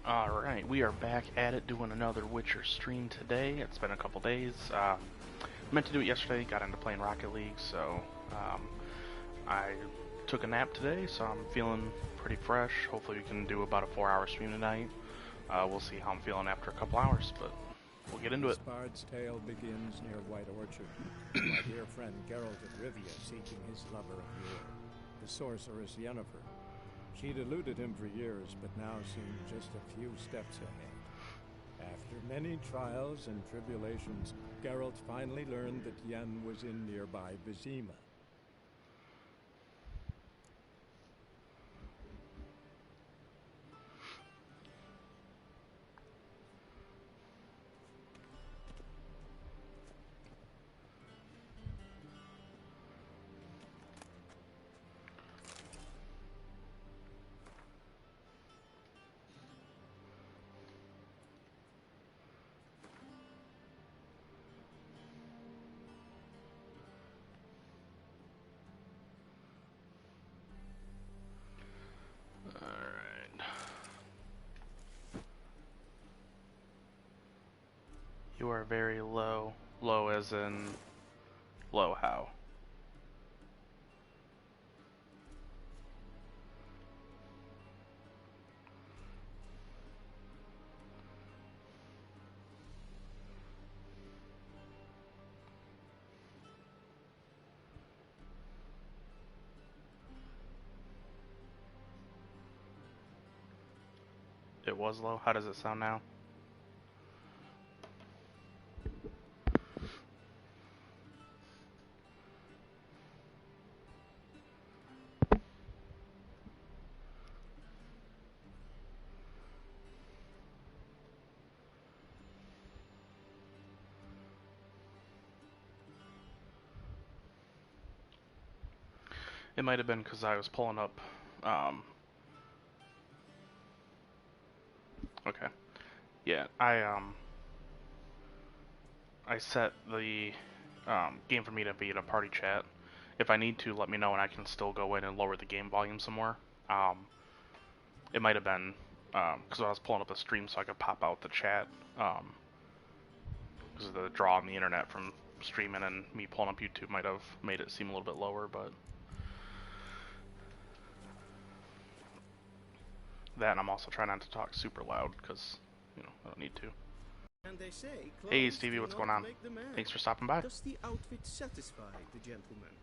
Alright, we are back at it doing another Witcher stream today. It's been a couple days. Meant to do it yesterday, got into playing Rocket League, so I took a nap today, so I'm feeling pretty fresh. Hopefully we can do about a 4-hour stream tonight. We'll see how I'm feeling after a couple hours, but we'll get into it. This bard's tale begins near White Orchard. My dear friend Geralt of Rivia seeking his lover of yore, the sorceress Yennefer. She'd eluded him for years, but now seemed just a few steps ahead. After many trials and tribulations, Geralt finally learned that Yen was in nearby Vizima. You are very low. Low as in low how? It was low. How does it sound now? It might have been because I was pulling up. Okay. Yeah, I set the game for me to be in a party chat. If I need to, let me know, and I can still go in and lower the game volume some more. It might have been because I was pulling up the stream so I could pop out the chat. Because of the draw on the internet from streaming and me pulling up YouTube might have made it seem a little bit lower, but that, and I'm also trying not to talk super loud because, you know, I don't need to. And they say, hey Stevie, what's going on? Thanks for stopping by. Does the outfit satisfy the gentleman?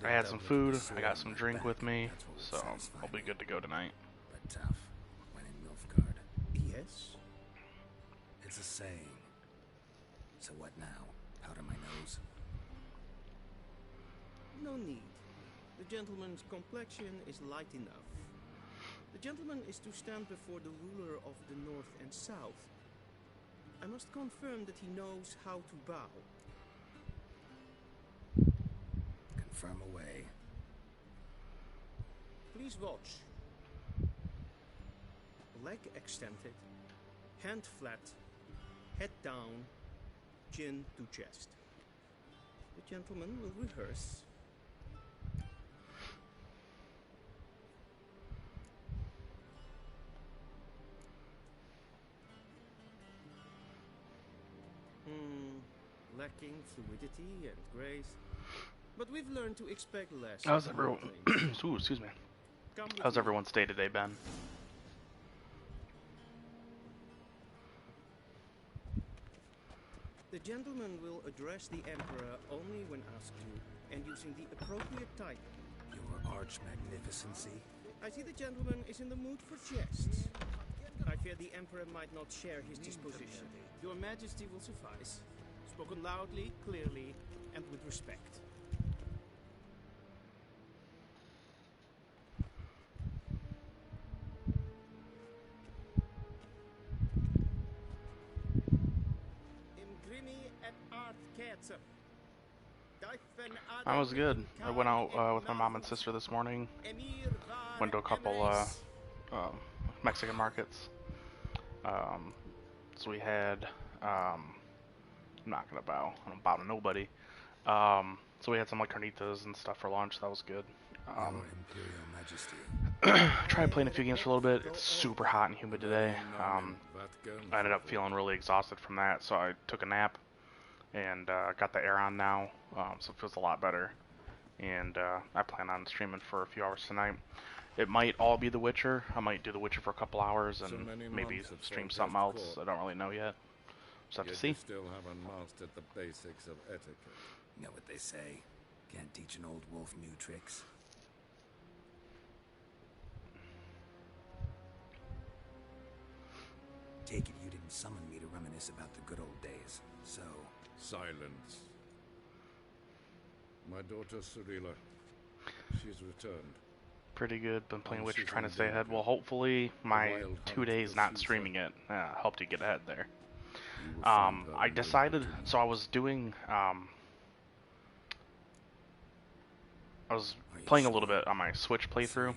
I had some food, I got some drink with me, so I'll be good to go tonight. But tough, when in Nilfgaard. Yes. It's a saying. So what now? Powder my nose? No need. The gentleman's complexion is light enough. The gentleman is to stand before the ruler of the North and South. I must confirm that he knows how to bow. Confirm away. Please watch. Leg extended, hand flat, head down, chin to chest. The gentleman will rehearse. Lacking fluidity and grace, but we've learned to expect less. How's everyone? Ooh, excuse me. How's everyone's day today been? The gentleman will address the Emperor only when asked to, and using the appropriate title. Your arch magnificency. I see the gentleman is in the mood for jests. I fear the Emperor might not share his disposition. Your Majesty will suffice. Spoken loudly, clearly, and with respect. I was good. I went out with my mom and sister this morning. Went to a couple Mexican markets. So we had I'm not gonna bow. I don't bow to nobody. So we had some like carnitas and stuff for lunch. That was good. Your Imperial Majesty. Tried playing a few games for a little bit. It's super hot and humid today. I ended up feeling really exhausted from that, so I took a nap and got the air on now, so it feels a lot better. And I plan on streaming for a few hours tonight. It might all be The Witcher. I might do The Witcher for a couple hours and maybe stream something else. I don't really know yet. Just have to see. You still haven't mastered the basics of etiquette. You know what they say. Can't teach an old wolf new tricks. Take it you didn't summon me to reminisce about the good old days. So... Silence. My daughter Cirilla. She's returned. Pretty good. Been playing Witcher, trying to stay ahead. Well, hopefully my 2 days not streaming it helped you get ahead there. I decided, so I was doing, I was playing a little bit on my Switch playthrough,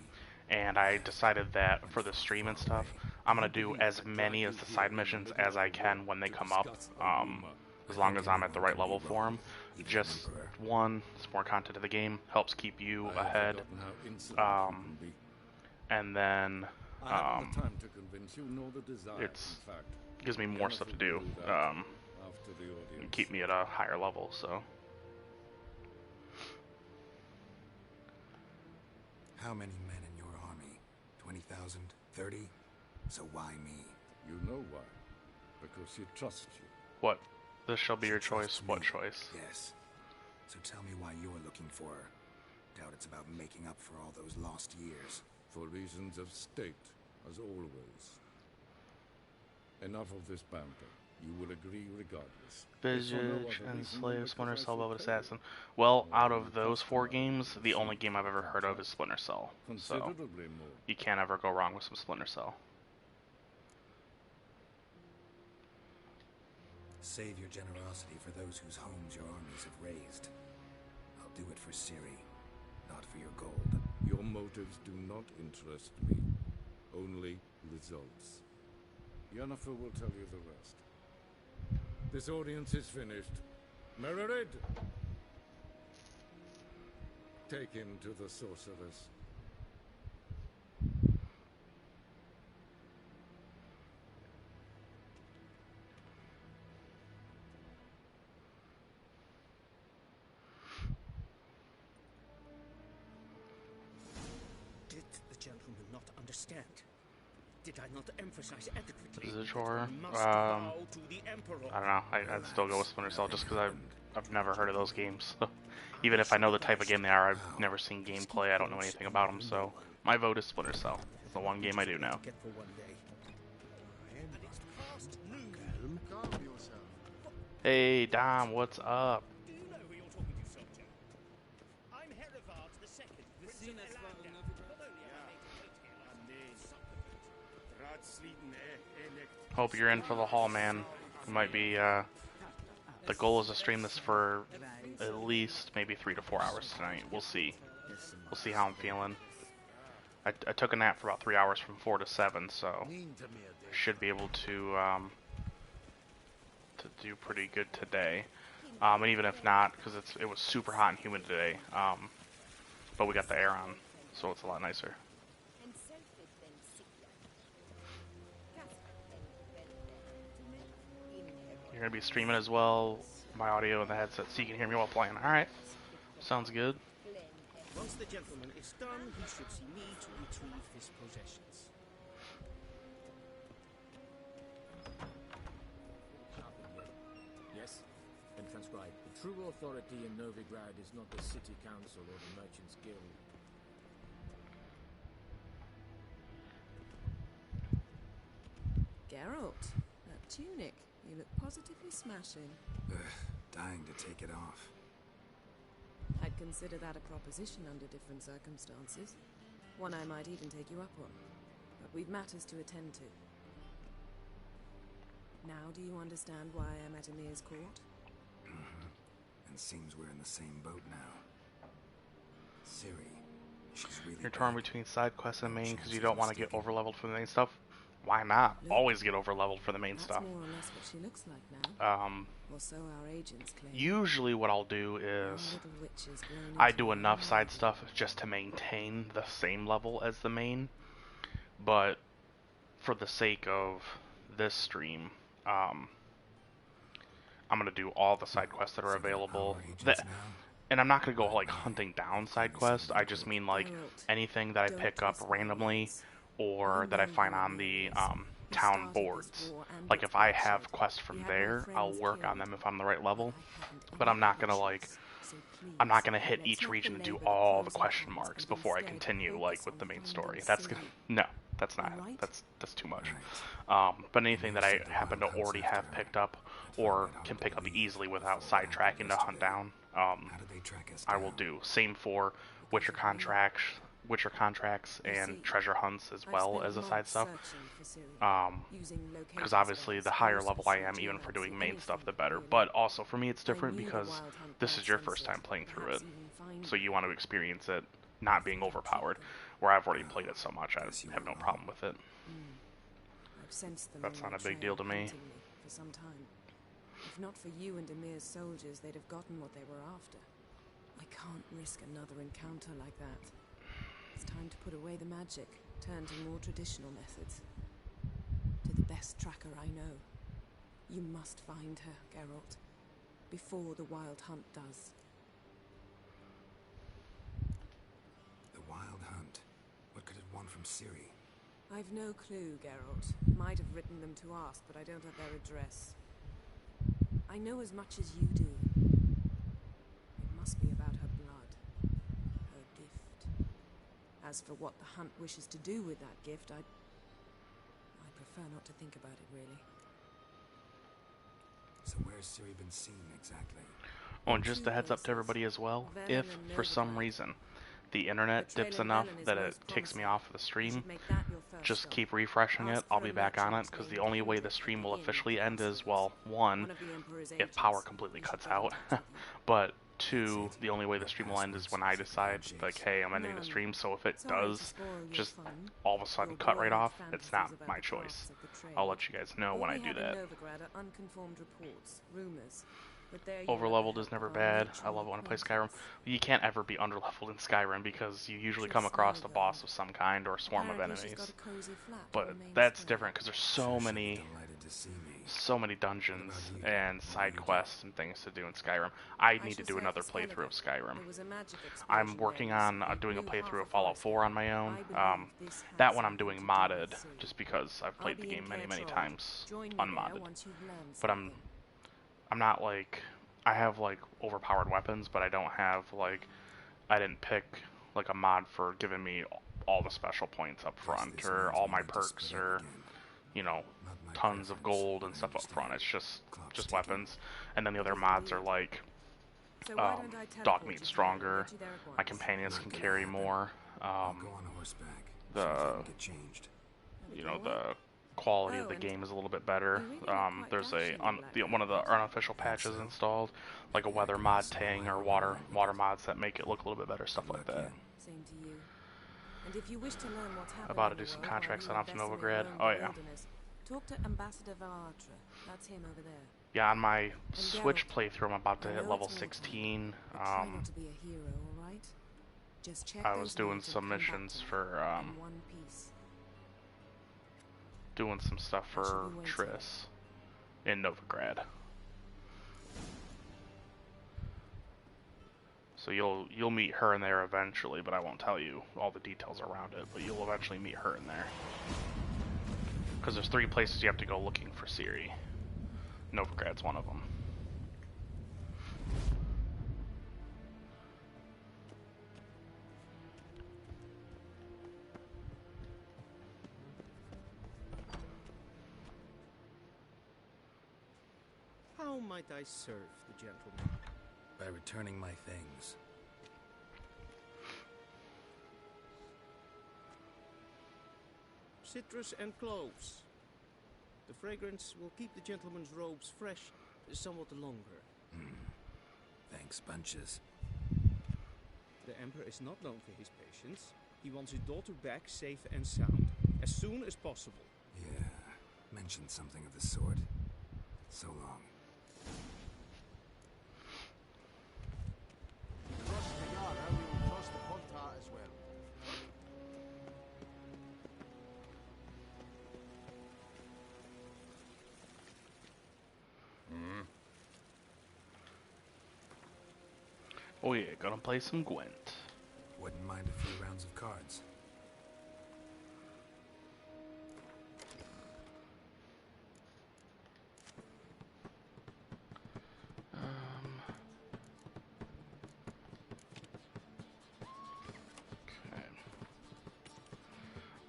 and I decided that for the stream and stuff, I'm going to do as many as the side missions as I can when they come up, as long as I'm at the right level for them. Just one, it's more content of the game, helps keep you ahead, and then it's gives me more stuff to do, and keep me at a higher level, so. How many men in your army? 20,000? 30? So why me? You know why? Because she trusts you. What? This shall be your choice. Trusts What me. choice? Yes. So tell me why you're looking for her. Doubt it's about making up for all those lost years. For reasons of state, as always. Enough of this banter. You will agree regardless. Visage, Enslave, Splinter Cell, Velvet Assassin. Well, out of those 4 games, the only game I've ever heard of is Splinter Cell. So, Considerably more. you can't ever go wrong with some Splinter Cell. Save your generosity for those whose homes your armies have razed. I'll do it for Ciri, not for your gold. Your motives do not interest me. Only results. Yennefer will tell you the rest. This audience is finished. Mererid! Take him to the sorceress. Did the gentleman not understand? Did I not emphasize adequately? Visage horror. Must bow to the Emperor? I don't know. I'd still go with Splinter Cell just because I've never heard of those games. So, even if I know the type of game they are, I've never seen gameplay. I don't know anything about them. So my vote is Splinter Cell. It's the one game I do know. Get for one day. Hey Dom, what's up? Do you know who you're talking to, soldier? I'm Herivard the Second, Prince of Elander, not only am I native here, Hope you're in for the haul, man. It might be, the goal is to stream this for at least maybe 3 to 4 hours tonight. We'll see. We'll see how I'm feeling. I took a nap for about 3 hours from 4 to 7, so should be able to do pretty good today. And even if not, because it was super hot and humid today, but we got the air on, so it's a lot nicer. You're gonna be streaming as well, my audio in the headset, so you can hear me while playing. Alright, sounds good. Once the gentleman is done, he should see me to retrieve his possessions. Yes? Then transcribe. The true authority in Novigrad is not the city council or the merchants guild. Geralt, that tunic. You look positively smashing. Dying to take it off. I'd consider that a proposition under different circumstances. One I might even take you up on. But we've matters to attend to. Now do you understand why I'm at Emir's court? And seems we're in the same boat now. Ciri, she's really You're torn bad. between side quests and main because you don't want to get overleveled from the main stuff. why not? Look, Always get over leveled for the main that's stuff. more or less what she looks like now. Or so our agents claim. Usually what I'll do Our is little witch has grown I into do a enough young side lady. stuff just to maintain the same level as the main, but for the sake of this stream, I'm gonna do all the side quests that are So they're available. our agents now? And I'm not gonna go like hunting down side quests. I just mean like Geralt, anything that I don't pick up twist my randomly words. or You that I know find who on the Emir is. He town started this boards. war and Like its if I bloodshed. have quests He from had my there, I'll friends work on killed, them if I'm the right but level. I haven't But any I'm not gonna options. like So I'm not please, gonna hit let's each not region and do belabor all the pros and question cons marks and before I instead continue like focus with the on main finding story. That's gonna Ciri. no, that's not Right? that's too much. Right. But anything that I said the happen to Wild Hunt's already after have her. picked up I'd or find out can how pick to up leave easily without before what happened sidetracking to hunt yesterday. down, How did they track us I will down? do. Same for Witcher Because of me. contracts You and see, treasure hunts as I've well spent as the side months stuff. searching for Ciri, using locator Because obviously spells, the higher no level I am, special even for doing geomancy, main stuff, the anything, better. really. But also for me it's I different knew the because Wild Hunt this might is your sense first it, time playing through perhaps it. even find So me. you want to experience it not being overpowered. Where I've already played it so much, I Guess you have were no problem with it. I've sensed them That's on not their a big deal trail, to me. hunting me for some time. If not for you and Emir's soldiers, they'd have gotten what they were after. I can't risk another encounter like that. It's time to put away the magic, turn to more traditional methods. To the best tracker I know. You must find her, Geralt, before the Wild Hunt does. The Wild Hunt. What could it want from Ciri? I've no clue, Geralt. Might have written them to ask, but I don't have their address. I know as much as you do. It must be about her blood. Her gift. As for what the Hunt wishes to do with that gift, I prefer not to think about it, really. So where's Ciri been seen exactly? Oh, and just a heads up to everybody as well, Velen if and for some Novigrad. reason the internet The trail dips in enough Velen is that it most kicks me promising. off of the You stream, should make that your first just stop. keep refreshing it. Ask I'll for be a back on it merchant because the named only way the Hendrik stream at will the inn officially the end is, castle well, one, One of the Emperor's if power agents. completely You should cuts get in out, touch with him. but two, the only way the stream will end is when I decide, like, hey, I'm ending the None. stream, so if it Sorry to does spoil your just fun. all of a sudden Your cut right boring off, it's not fantasies about my the choice. paths of the trade. I'll let you guys know when I All we do have in that. Novigrad are unconfirmed reports, rumors. But they're your Overleveled other is never help of our bad. I mutual love it when I play Skyrim. acquaintance. You can't ever be underleveled in Skyrim because you usually come Just across now, a boss though. of some kind or a swarm of Apparently she's enemies. got a cozy flat on But the main that's square. different because there's so Sure, she'll be many delighted to see me. so many dungeons What about you? and What will side you do? quests and things to do in Skyrim. I need to shall do surf another the playthrough of Skellige. Skyrim. There was a magic I'm explosion working there on recently. doing a Blew playthrough half of the Fallout forest 4 out. on my own. I believe this That has one I'm something doing to do modded, with Ciri. just because I've I'll played the be in game many Cair Trol. times Join me there unmodded. once you've learned But something. I'm not like, I have like overpowered weapons, but I don't have like, I didn't pick like a mod for giving me all the special points up Guess front this or means all we my need to perks split up or, again. you know, Not my tons of preference, gold but and I stuff up front. understand. It's Clock's just ticking. weapons. And then the other Yes, mods are indeed. like, So why don't I dog teleport meat you to stronger, get you there at my once? companions Not can gonna carry happen. more, I'll go on horseback. the- See if I can get changed. you know, the quality of Oh, the and game is a little bit better. you really look quite There's dashing in black one of the velvet. unofficial patches so? installed, like a weather mod tang or water mods that make it look a little bit better, stuff like that. Same to you. And if you wish to learn what's happening About to in do the some world contracts while on you up to invest in your Novigrad. own Oh yeah. wilderness, talk to Ambassador Varatra. That's him over there. Yeah, on my Switch Geralt, playthrough, I'm about to I hit know level it's wartime, 16. but try not to be a hero, all right? Just check I those was doing notes and some come back missions to me for in one piece. doing some stuff I shall for be waiting. Triss in Novigrad. So you'll meet her in there eventually, but I won't tell you all the details around it. But you'll eventually meet her in there. Because there's 3 places you have to go looking for Ciri. Novigrad's one of them. How might I serve the gentleman? By returning my things. Citrus and cloves. The fragrance will keep the gentleman's robes fresh somewhat longer. Thanks, bunches. The Emperor is not known for his patience. He wants his daughter back safe and sound, as soon as possible. Yeah, mentioned something of the sort. So long. Cross the Yara, we will cross the Pontar as well. Oh yeah, gonna play some Gwent. Wouldn't mind a few rounds of cards. Okay.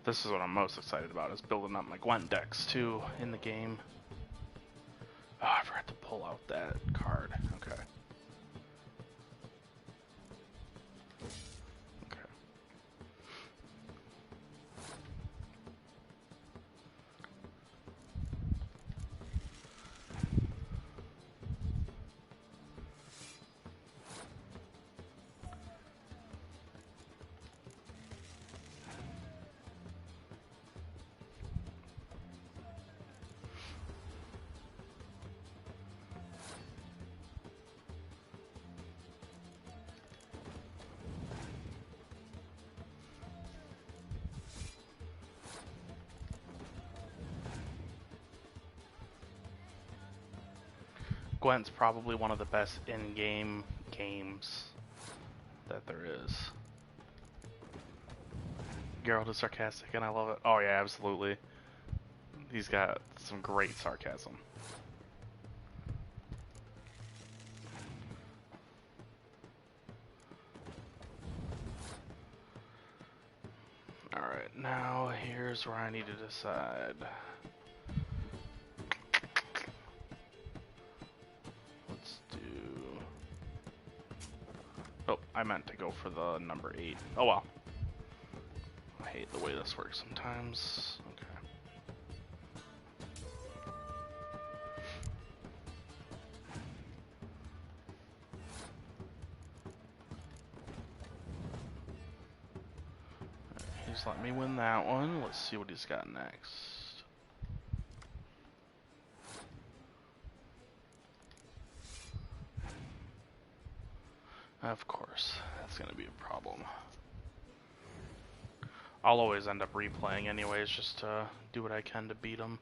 This is what I'm most excited about, is building up my Gwent decks too in the game. Oh, I forgot to pull out that card. Okay. Okay. Gwent's probably one of the best in-game games that there is. Geralt is sarcastic and I love it. Oh yeah, absolutely. He's got some great sarcasm. Alright, now here's where I need to decide. Let's do... Oh, I meant to go for the number 8. Oh well. I hate the way this works sometimes. Okay. He's let me win that one. Let's see what he's got next. Of course, that's gonna be a problem. I'll always end up replaying anyways, just to do what I can to beat him.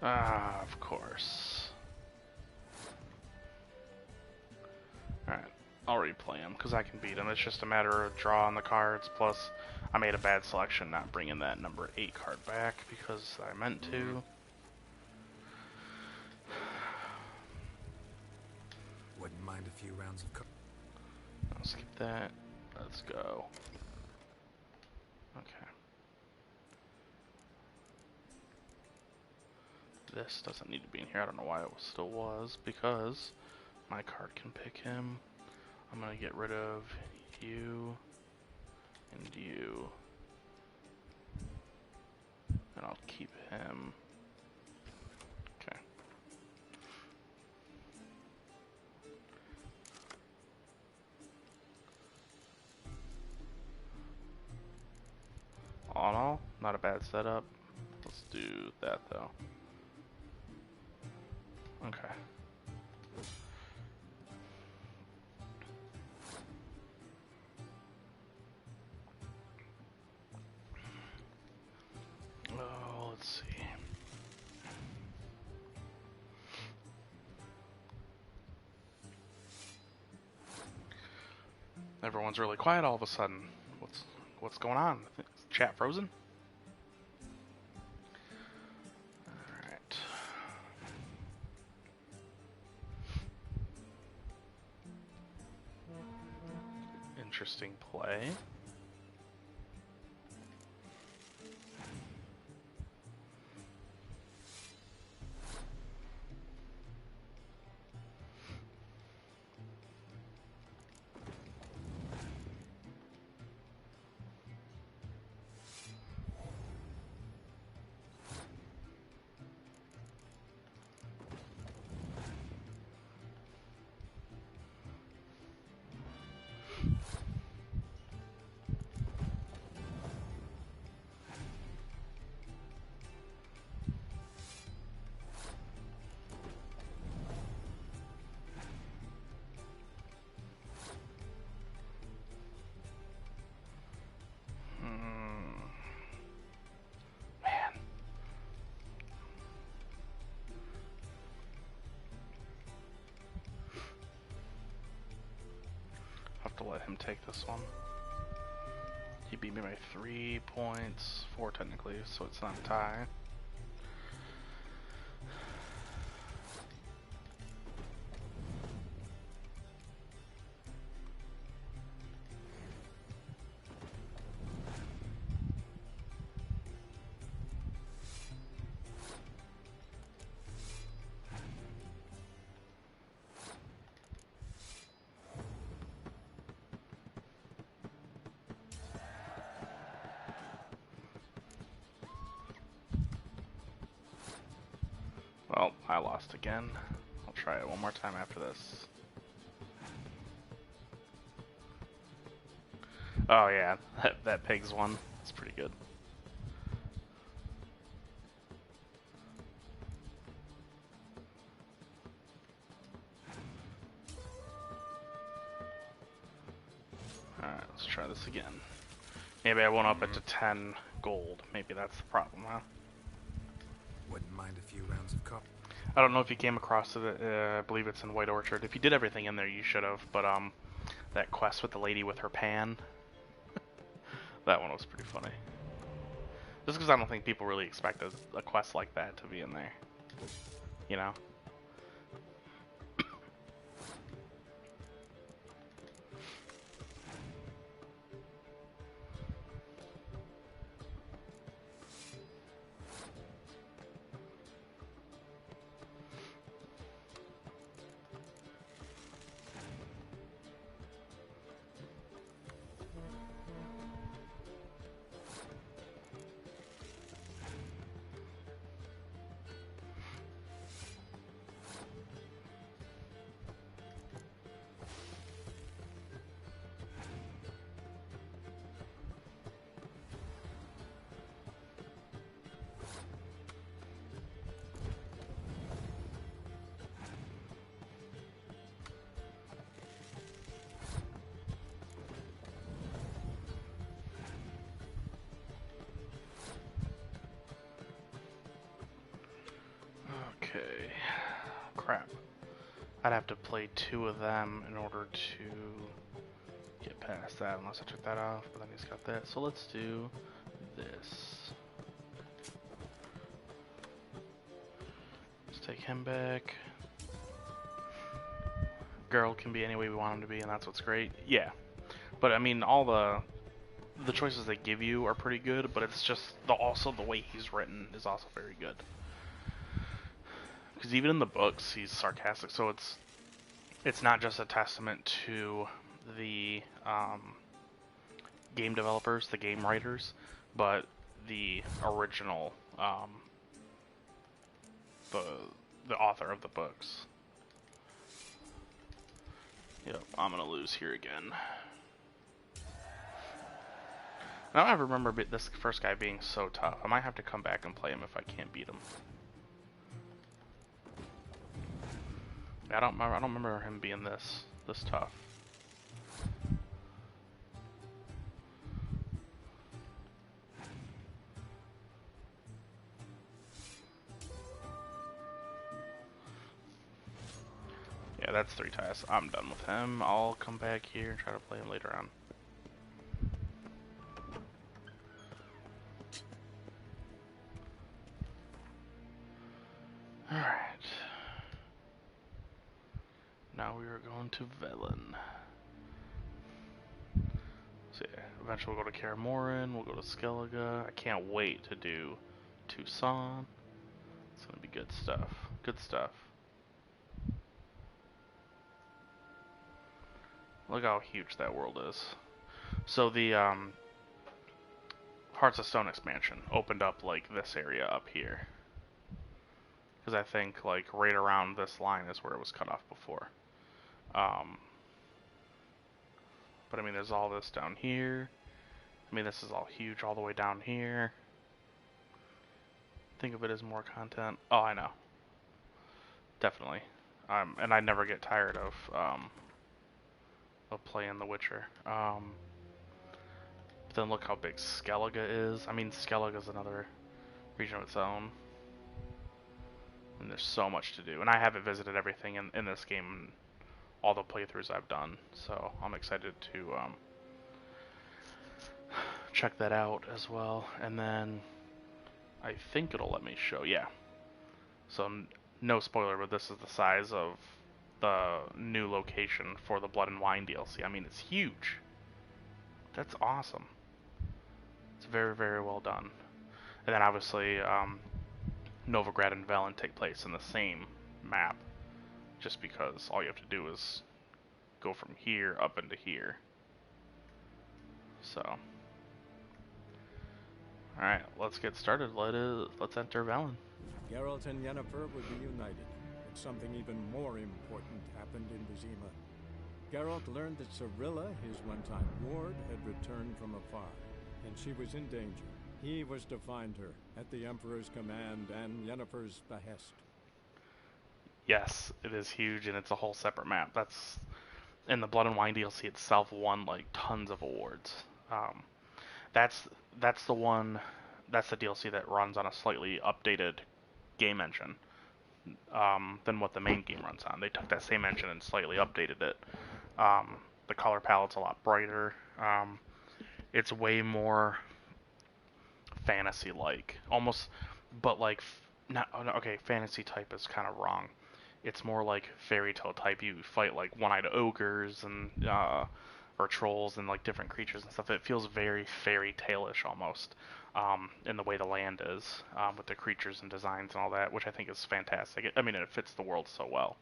Ah, of course. Alright, I'll replay him, because I can beat him. It's just a matter of drawing the cards, plus I made a bad selection not bringing that number 8 card back, because I meant to. Wouldn't mind a few rounds of cards. I'll skip that. Let's go. Okay. This doesn't need to be in here. I don't know why it still was, because my card can pick him. I'm gonna get rid of you and you, and I'll keep him. Okay. All in all, not a bad setup. Let's do that though. Okay. Oh, let's see. Everyone's really quiet all of a sudden. What's going on? Is chat frozen? Alright. Interesting play. to let him take this one. He beat me by 3 points, 4 technically, so it's not a tie. Well, I lost again. I'll try it one more time after this. Oh yeah, that pig's one. It's pretty good. Alright, let's try this again. Maybe I won't up it to 10 gold. Maybe that's the problem, huh? Wouldn't mind a few rounds of cop. I don't know if you came across it. I believe it's in White Orchard. If you did everything in there, you should have. But that quest with the lady with her pan, that one was pretty funny. Just because I don't think people really expect a quest like that to be in there. You know? Okay. Crap. I'd have to play 2 of them in order to get past that, unless I took that off, but then he's got that. So let's do this. Let's take him back. Geralt can be any way we want him to be, and that's what's great. Yeah. But I mean, all the choices they give you are pretty good, but it's just also the way he's written is also very good. Because even in the books, he's sarcastic, so it's not just a testament to the game developers, the game writers, but the original, the author of the books. Yep, I'm gonna lose here again. I don't ever remember this first guy being so tough. I might have to come back and play him if I can't beat him. I don't remember him being this tough. Yeah, that's 3 ties. I'm done with him. I'll come back here and try to play him later on. Alright. Now we are going to Velen. So yeah, eventually we'll go to Kaer Morhen, we'll go to Skellige. I can't wait to do Tucson. It's gonna be good stuff. Good stuff. Look how huge that world is. So the Hearts of Stone expansion opened up like this area up here. Because I think like right around this line is where it was cut off before. But I mean, there's all this down here. I mean, this is all huge all the way down here. Think of it as more content. Oh, I know. Definitely. And I never get tired of playing The Witcher. But then look how big Skellige is. I mean, Skellige is another region of its own. And there's so much to do. And I haven't visited everything in this game all the playthroughs I've done. So I'm excited to check that out as well. And then I think it'll let me show, yeah. So no spoiler, but this is the size of the new location for the Blood and Wine DLC. I mean, it's huge. That's awesome. It's very, very well done. And then obviously, Novigrad and Velen take place in the same map, just because all you have to do is go from here up into here. So, alright, let's get started. Let's enter Velen. Geralt and Yennefer would be united, but something even more important happened in Vizima. Geralt learned that Cirilla, his one-time ward, had returned from afar, and she was in danger. He was to find her, at the Emperor's command and Yennefer's behest. Yes, it is huge, and it's a whole separate map. That's, and the Blood and Wine DLC itself won like tons of awards. That's the one. That's the DLC that runs on a slightly updated game engine than what the main game runs on. They took that same engine and slightly updated it. The color palette's a lot brighter. It's way more fantasy-like, almost, but like not okay. Fantasy type is kind of wrong. It's more like fairy tale type. You fight like one-eyed ogres and or trolls and like different creatures and stuff. It feels very fairy tale-ish almost in the way the land is with the creatures and designs and all that, which I think is fantastic. I mean, it fits the world so well.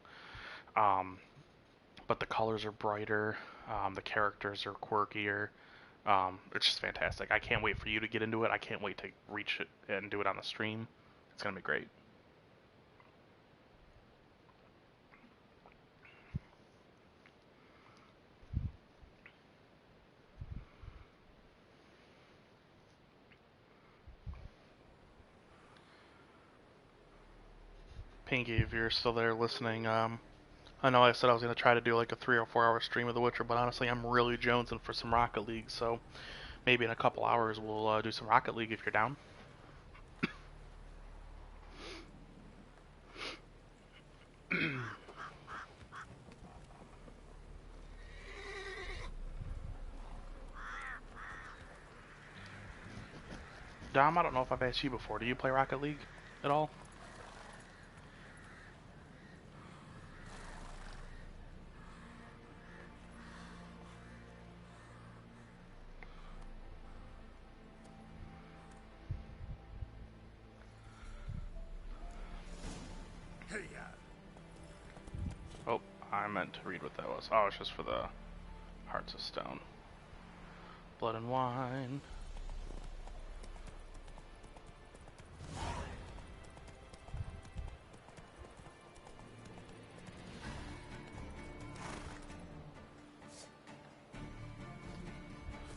But the colors are brighter. The characters are quirkier. It's just fantastic. I can't wait for you to get into it. I can't wait to reach it and do it on the stream. It's going to be great. Pinky, if you're still there listening, I know I said I was going to try to do like a 3 or 4 hour stream of The Witcher, but honestly I'm really jonesing for some Rocket League, so maybe in a couple hours we'll do some Rocket League if you're down. Dom, I don't know if I've asked you before, do you play Rocket League at all? Oh, I meant to read what that was. Oh, it's just for the Hearts of Stone. Blood and Wine.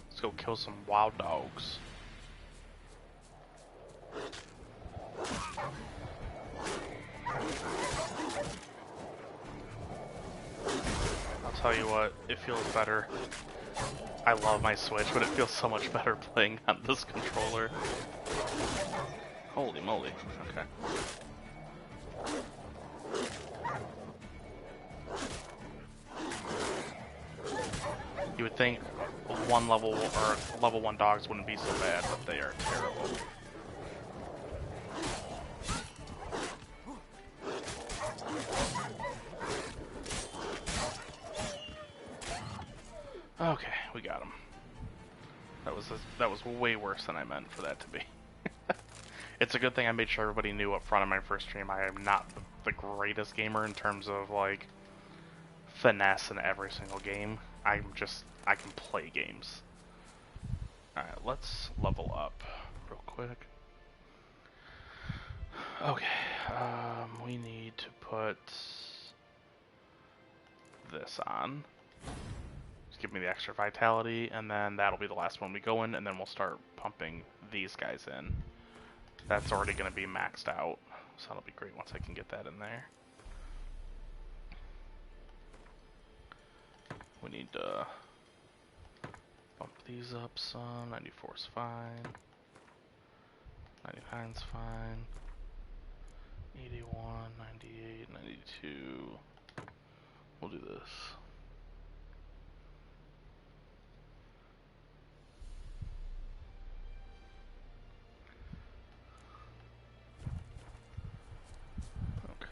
Let's go kill some wild dogs. I'll tell you what, it feels better. I love my Switch, but it feels so much better playing on this controller. Holy moly, okay. You would think one level or level 1 dogs wouldn't be so bad, but they are terrible. Okay, we got him. That was way worse than I meant for that to be. It's a good thing I made sure everybody knew up front in my first stream I am not the greatest gamer in terms of like finesse in every single game. I can play games. Alright, let's level up real quick. Okay, we need to put this on. Just give me the extra vitality, and then that'll be the last one we go in, and then we'll start pumping these guys in. That's already going to be maxed out, so that'll be great once I can get that in there. We need to bump these up some. 94 is fine. 99 is fine. 81, 98, 92. We'll do this. Okay.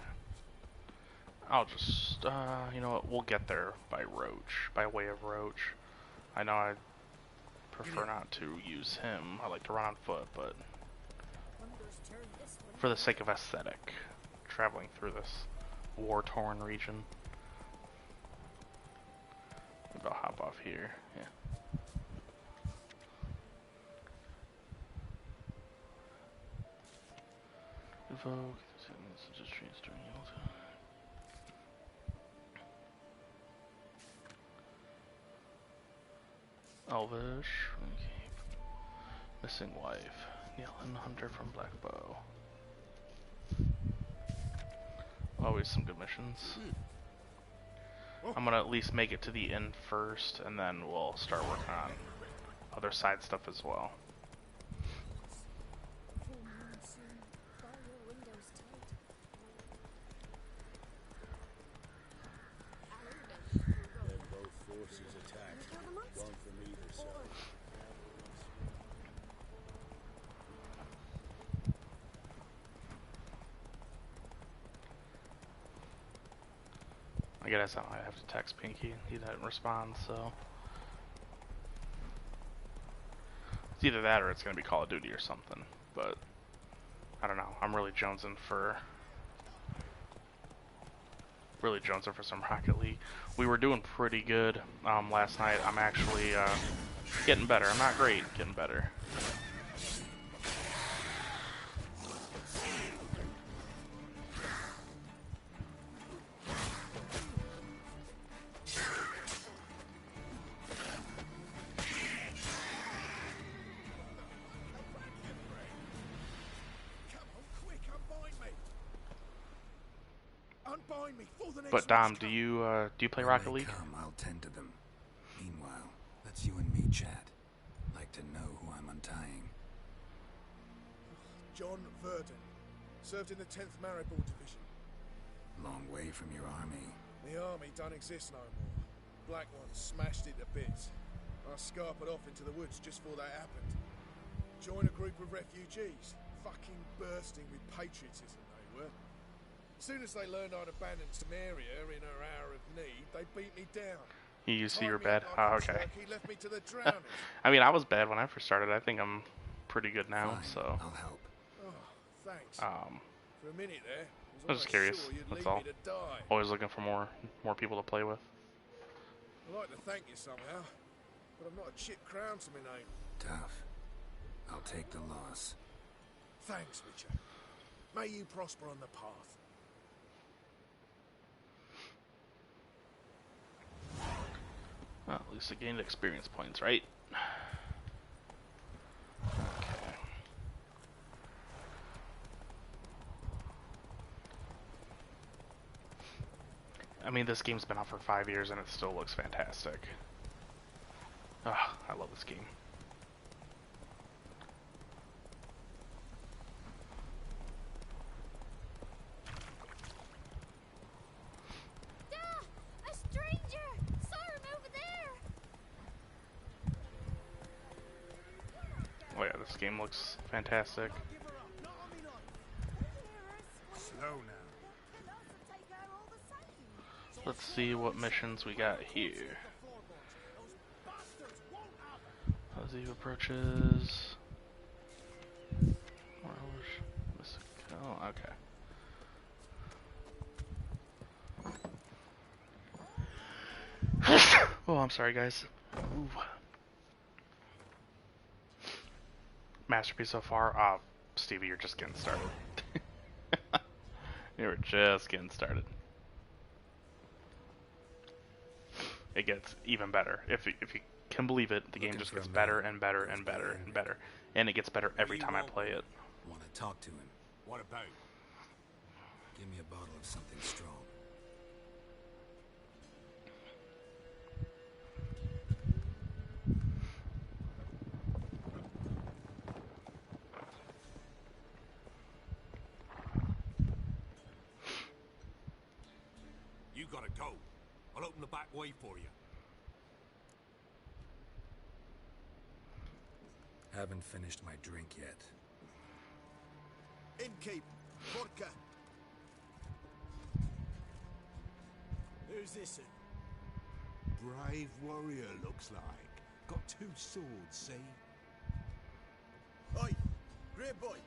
I'll just, you know what, we'll get there by Roach, by way of Roach. I know I prefer not to use him. I like to run on foot, but for the sake of aesthetic, traveling through this war-torn region. Maybe I'll hop off here. Yeah. Evoke. Just during Elvish. Okay. Missing wife. Nealon Hunter from Black Bow. Always some good missions. I'm gonna at least make it to the inn first, and then we'll start working on other side stuff as well. Then both forces attacked, one from either side. I guess I have to text Pinky. He didn't respond, so it's either that or it's gonna be Call of Duty or something. But I don't know. I'm really jonesing for some Rocket League. We were doing pretty good last night. I'm actually getting better. I'm not great, getting better. But Dom, do you play Rocket League? Come, I'll tend to them. Meanwhile, let's you and me chat. Like to know who I'm untying. John Verdon. Served in the 10th Maribor Division. Long way from your army. The army don't exist no more. Black Ones smashed it to bits. I scarpered off into the woods just before that happened. Joined a group of refugees. Fucking bursting with patriotism they were. As soon as they learned I'd abandoned Samaria in her hour of need, they beat me down. You see you're bad? Oh, okay. He left me to the drowners. I mean, I was bad when I first started. I think I'm pretty good now, Fine, so. I'll help. Oh, thanks. For a minute there, I was just curious. Sure you'd That's leave all. me to die. Always looking for more people to play with. I'd like to thank you somehow, but I've not a chip crown to my name. Tough. I'll take the loss. Thanks, Witcher. May you prosper on the path. Well, at least I gained experience points, right? Okay. I mean, this game's been out for 5 years and it still looks fantastic. Ugh, I love this game. A stranger! Saw him over there! Oh yeah, this game looks fantastic. Slow now. Let's see what missions we got here. As he approaches. Oh, okay. Oh, I'm sorry, guys. Ooh. Masterpiece so far. Stevie, you're just getting started. You were just getting started. It gets even better. If you can believe it, the game just gets better and better and better and better. And it gets better every time I play it. Want to talk to him? What about? Give me a bottle of something strong. You gotta go. I'll open the back way for you. Haven't finished my drink yet. Innkeep, vodka. Who's this? Brave warrior, looks like. Got 2 swords, see? Oi, grey boy.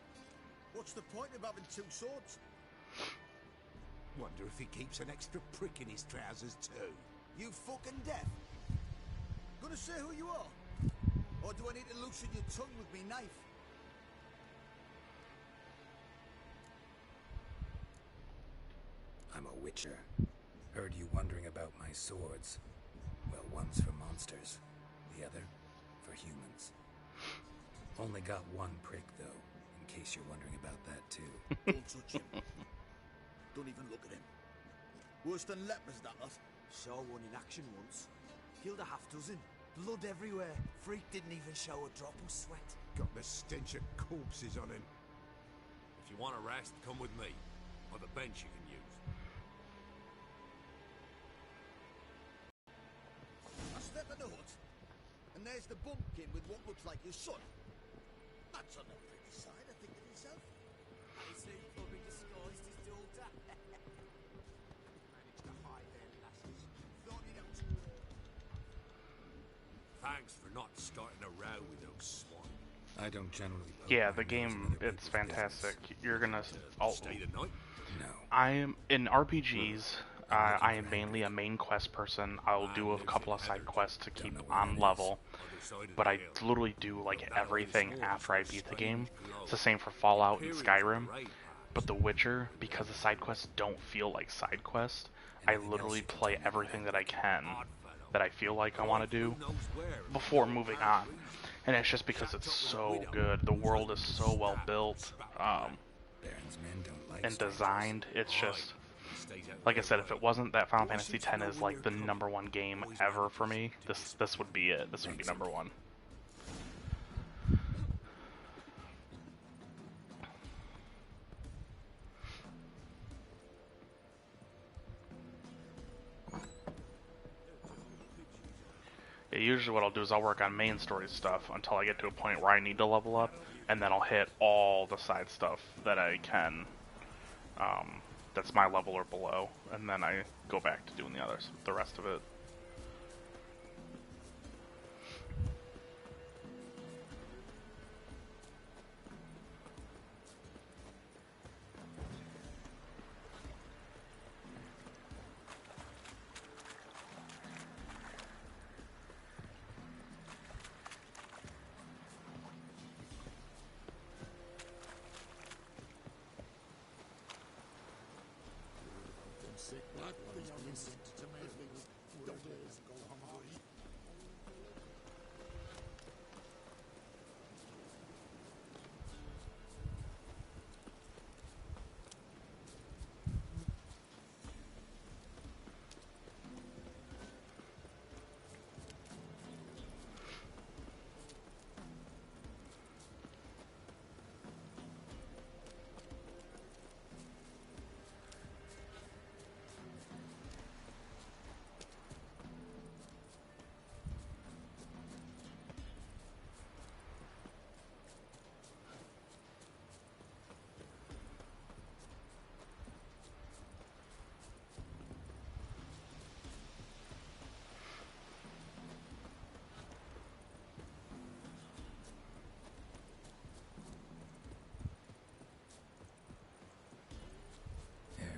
What's the point of having 2 swords? Wonder if he keeps an extra prick in his trousers too. You fucking deaf? Gonna say who you are? Or do I need to loosen your tongue with me knife? I'm a witcher. Heard you wondering about my swords. Well, one's for monsters, the other for humans. Only got 1 prick, though, in case you're wondering about that, too. Don't touch him. Don't even look at him. Worse than lepers, that lot. Saw one in action once. Killed a half dozen. Blood everywhere. Freak didn't even show a drop of sweat. Got the stench of corpses on him. If you want a rest, come with me. Or the bench you can use. I step in the hut, and there's the bumpkin with what looks like your son. That's on the pretty side, I think to myself. I see he probably disguised his daughter. Managed to hide their lasses. Thought he'd out. Thanks for not starting a row with those swine. I don't generally... Yeah, the game, it's fantastic. You're gonna... Stay the night? No. I am in RPGs. I am mainly a main quest person. I'll do a couple of side quests to keep on level, but I literally do like everything after I beat the game. It's the same for Fallout and Skyrim, but The Witcher, because the side quests don't feel like side quests, I literally play everything that I can, that I feel like I want to do, before moving on. And it's just because it's so good. The world is so well built and designed. It's just... Like I said, if it wasn't that Final Fantasy X is like the #1 game ever for me, this would be it. This would be #1. Yeah, usually what I'll do is I'll work on main story stuff until I get to a point where I need to level up, and then I'll hit all the side stuff that I can. That's my level or below, and then I go back to doing the rest of it.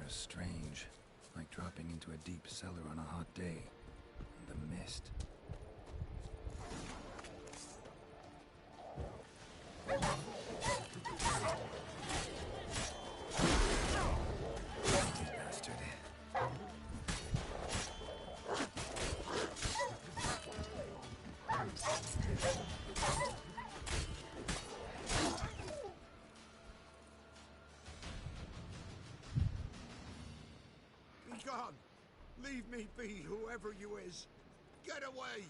Strange, like dropping into a deep cellar on a hot day. And the mist. Bastard. Gone. Leave me be, whoever you is. Get away!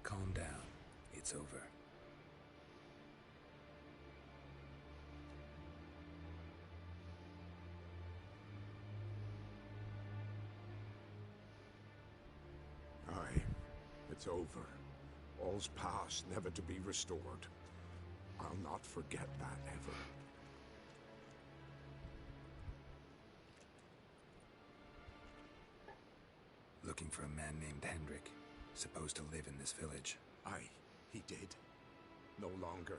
Calm down. It's over. It's over. All's past, never to be restored. I'll not forget that ever. Looking for a man named Hendrik, supposed to live in this village. Aye, he did. No longer.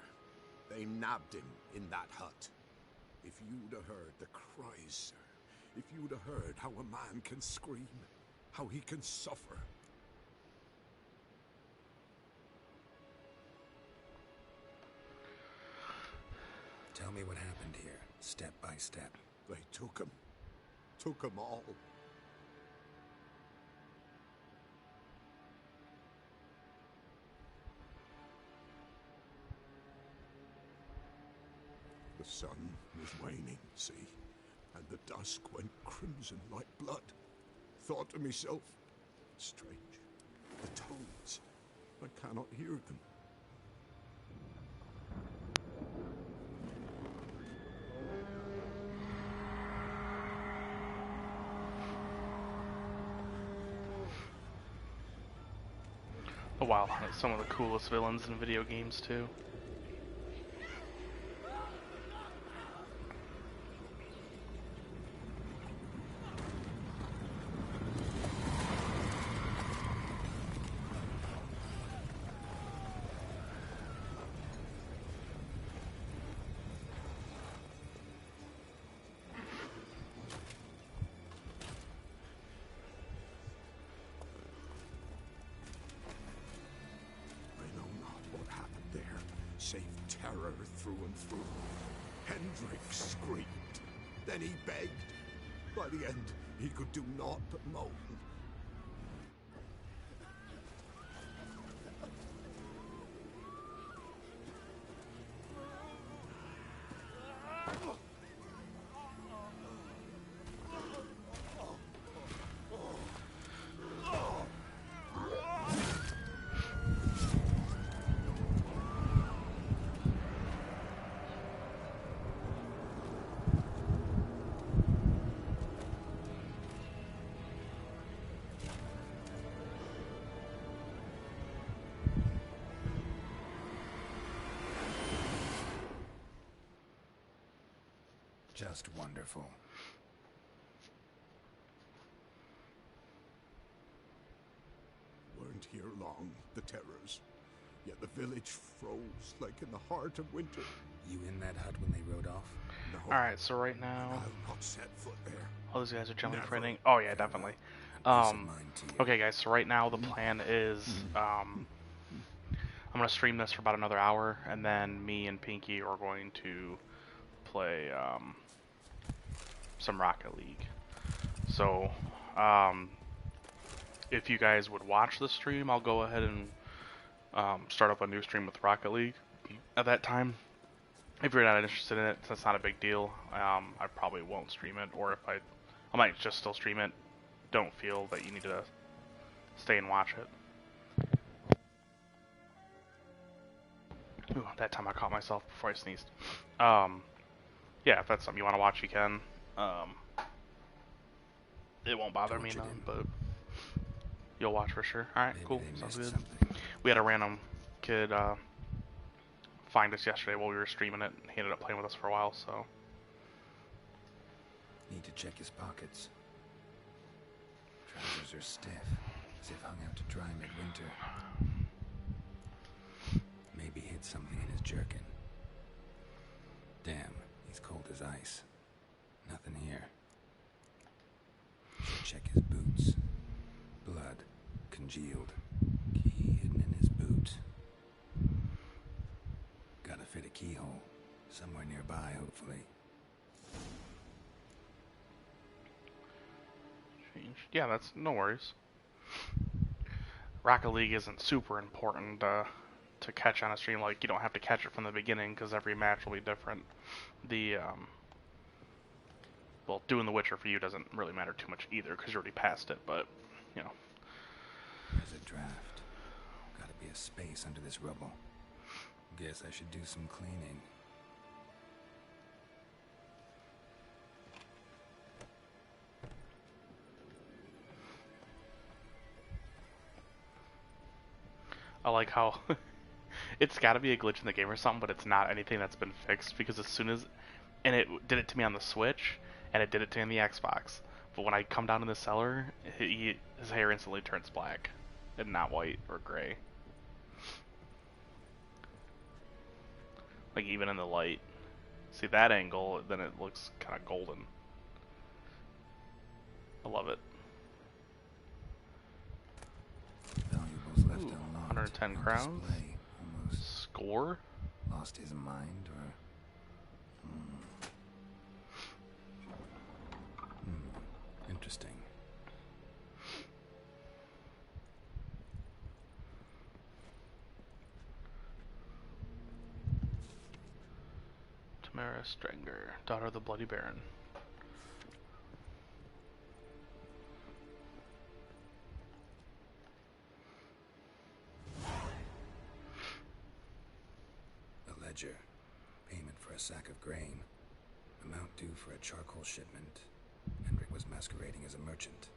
They nabbed him in that hut. If you'd have heard the cries, sir. If you'd have heard how a man can scream, how he can suffer. Tell me what happened here, step by step. They took him. Took him all. The sun was waning, see? And the dusk went crimson like blood. Thought to myself, strange. The toads. I cannot hear them. Oh wow, that's some of the coolest villains in video games too. Save terror through and through. Hendrik screamed. Then he begged. By the end, he could do naught but moan. Just wonderful. Weren't here long, the terrors. Yet the village froze like in the heart of winter. You in that hut when they rode off? No. Alright, so right now... I'll not set foot there. All these guys are jumping Never. for anything. Oh yeah, definitely. Okay guys, so right now the plan is... I'm going to stream this for about another hour, and then me and Pinky are going to play some Rocket League. So, if you guys would watch the stream, I'll go ahead and start up a new stream with Rocket League at that time. If you're not interested in it, that's not a big deal. I probably won't stream it, or if I might just still stream it. Don't feel that you need to stay and watch it. Ooh, that time I caught myself before I sneezed. Yeah, if that's something you want to watch, you can. It won't bother me none, but you'll watch for sure. Alright, cool. Sounds good. We had a random kid find us yesterday while we were streaming it. He ended up playing with us for a while, so. Need to check his pockets. Trousers are stiff, as if hung out to dry midwinter. Maybe hid something in his jerkin. Damn, he's cold as ice. Nothing here. Should check his boots. Blood, congealed. Key hidden in his boot. Gotta fit a keyhole. Somewhere nearby, hopefully. Yeah, that's no worries. Rocket League isn't super important to catch on a stream. Like, you don't have to catch it from the beginning because every match will be different. Well, doing The Witcher for you doesn't really matter too much either because you already passed it, but, you know. There's a draft. Gotta be a space under this rubble. Guess I should do some cleaning. I like how it's got to be a glitch in the game or something, but it's not anything that's been fixed because as soon as and it did it to me on the Switch and it did it to me on the Xbox. But when I come down in the cellar, his hair instantly turns black and not white or gray. Like even in the light. See that angle, then it looks kind of golden. I love it. Valuables left Ooh, unlocked. 110 on crowns. display, almost Score? lost his mind, or interesting. Tamara Strenger, daughter of the Bloody Baron. A ledger. Payment for a sack of grain. Amount due for a charcoal shipment. Hendrik was masquerading as a merchant.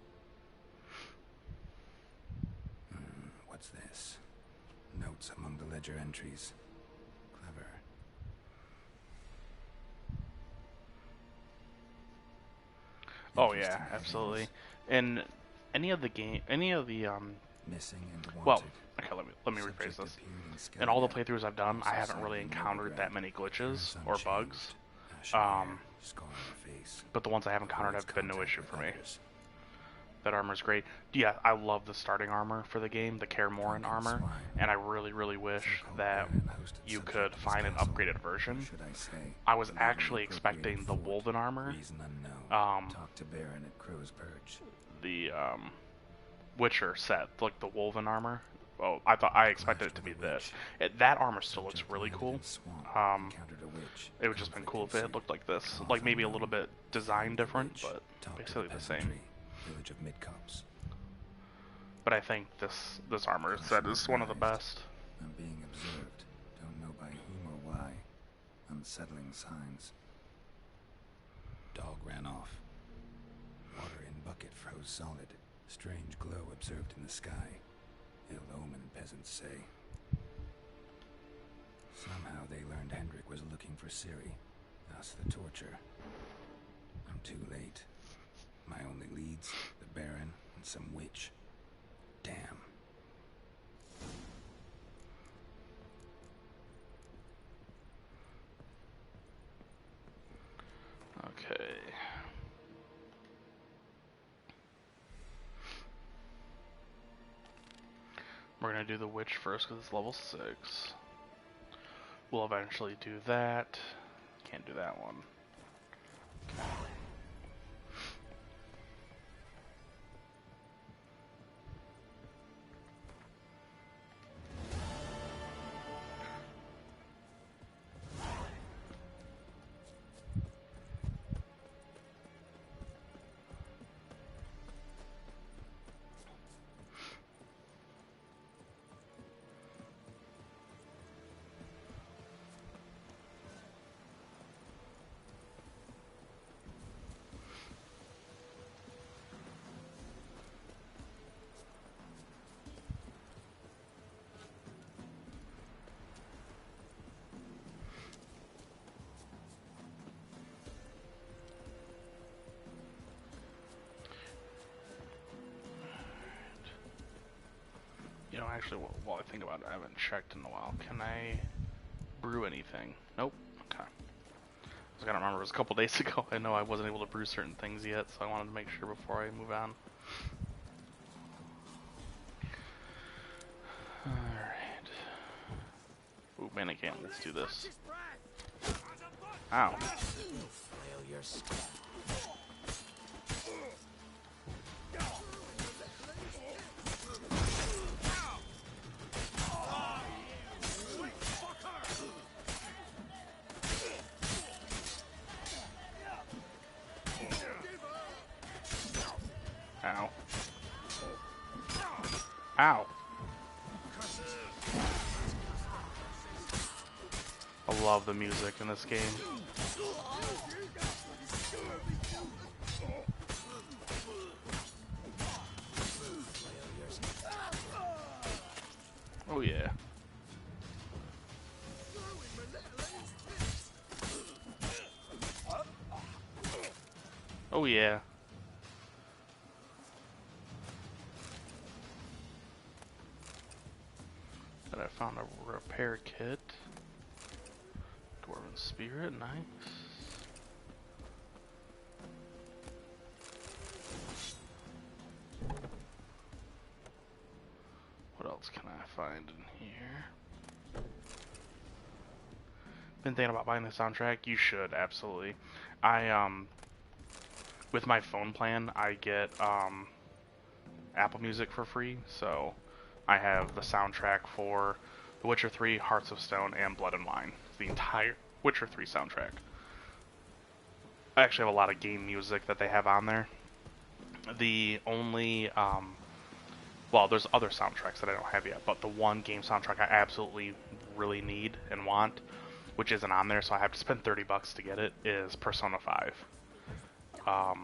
What's this? Notes among the ledger entries. Clever. Oh Interesting yeah, headings. absolutely. In any of the Missing and wanted. well, okay, let me rephrase Subject this. appeared in In all the Skynet. playthroughs I've done, I haven't really encountered that many glitches or bugs. But the ones I have encountered have been no issue for me. That armor's great. Yeah, I love the starting armor for the game, the Kaer Morhen armor, and I really, really wish that you could find an upgraded version. I was actually expecting the Wolven armor, Talk to Baron at Crow's Perch. the Witcher set, like the Wolven armor. Oh, I expected it to be this. That armor still looks really cool. It would just been cool if it had looked like this, like maybe a little bit design different, but basically the same. Village of Midcops. But I think this armor set is one of the best. I'm being observed. Don't know by whom or why. Unsettling signs. Dog ran off. Water in bucket froze solid. Strange glow observed in the sky. Ill omen, peasants say. Somehow they learned Hendrik was looking for Ciri. Thus the torture. I'm too late. My only leads, the Baron and some witch. Damn. Okay. We're gonna do the witch first because it's level 6. We'll eventually do that. Can't do that one. Okay. You know, actually, while I think about it, I haven't checked in a while. Can I brew anything? Nope. Okay. I gotta remember, it was a couple days ago. I know I wasn't able to brew certain things yet, so I wanted to make sure before I move on. Alright. Ooh, mannequin, let's do this. Ow. Ow. Ow. I love the music in this game. Oh yeah. Oh yeah. And I found a repair kit. Dwarven Spirit, nice. What else can I find in here? Been thinking about buying the soundtrack. You should, absolutely. With my phone plan, I get Apple Music for free, so I have the soundtrack for The Witcher 3, Hearts of Stone, and Blood and Wine. The entire Witcher 3 soundtrack. I actually have a lot of game music that they have on there. The only, well, there's other soundtracks that I don't have yet, but the one game soundtrack I absolutely really need and want, which isn't on there, so I have to spend $30 to get it, is Persona 5. I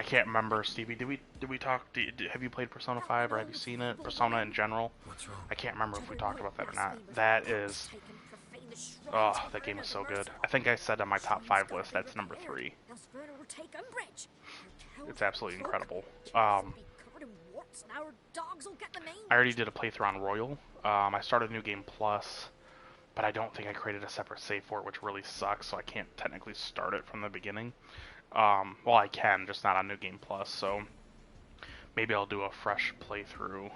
can't remember, Stevie. Did we talk? Have you played Persona 5 or have you seen it? Persona in general. What's wrong? I can't remember if we talked about that or not. That is, oh, that game is so good. I think I said on my top 5 list that's number 3. It's absolutely incredible. I already did a playthrough on Royal. I started New Game Plus, but I don't think I created a separate save for it, which really sucks. So I can't technically start it from the beginning. Well, I can, just not on New Game Plus, so maybe I'll do a fresh playthrough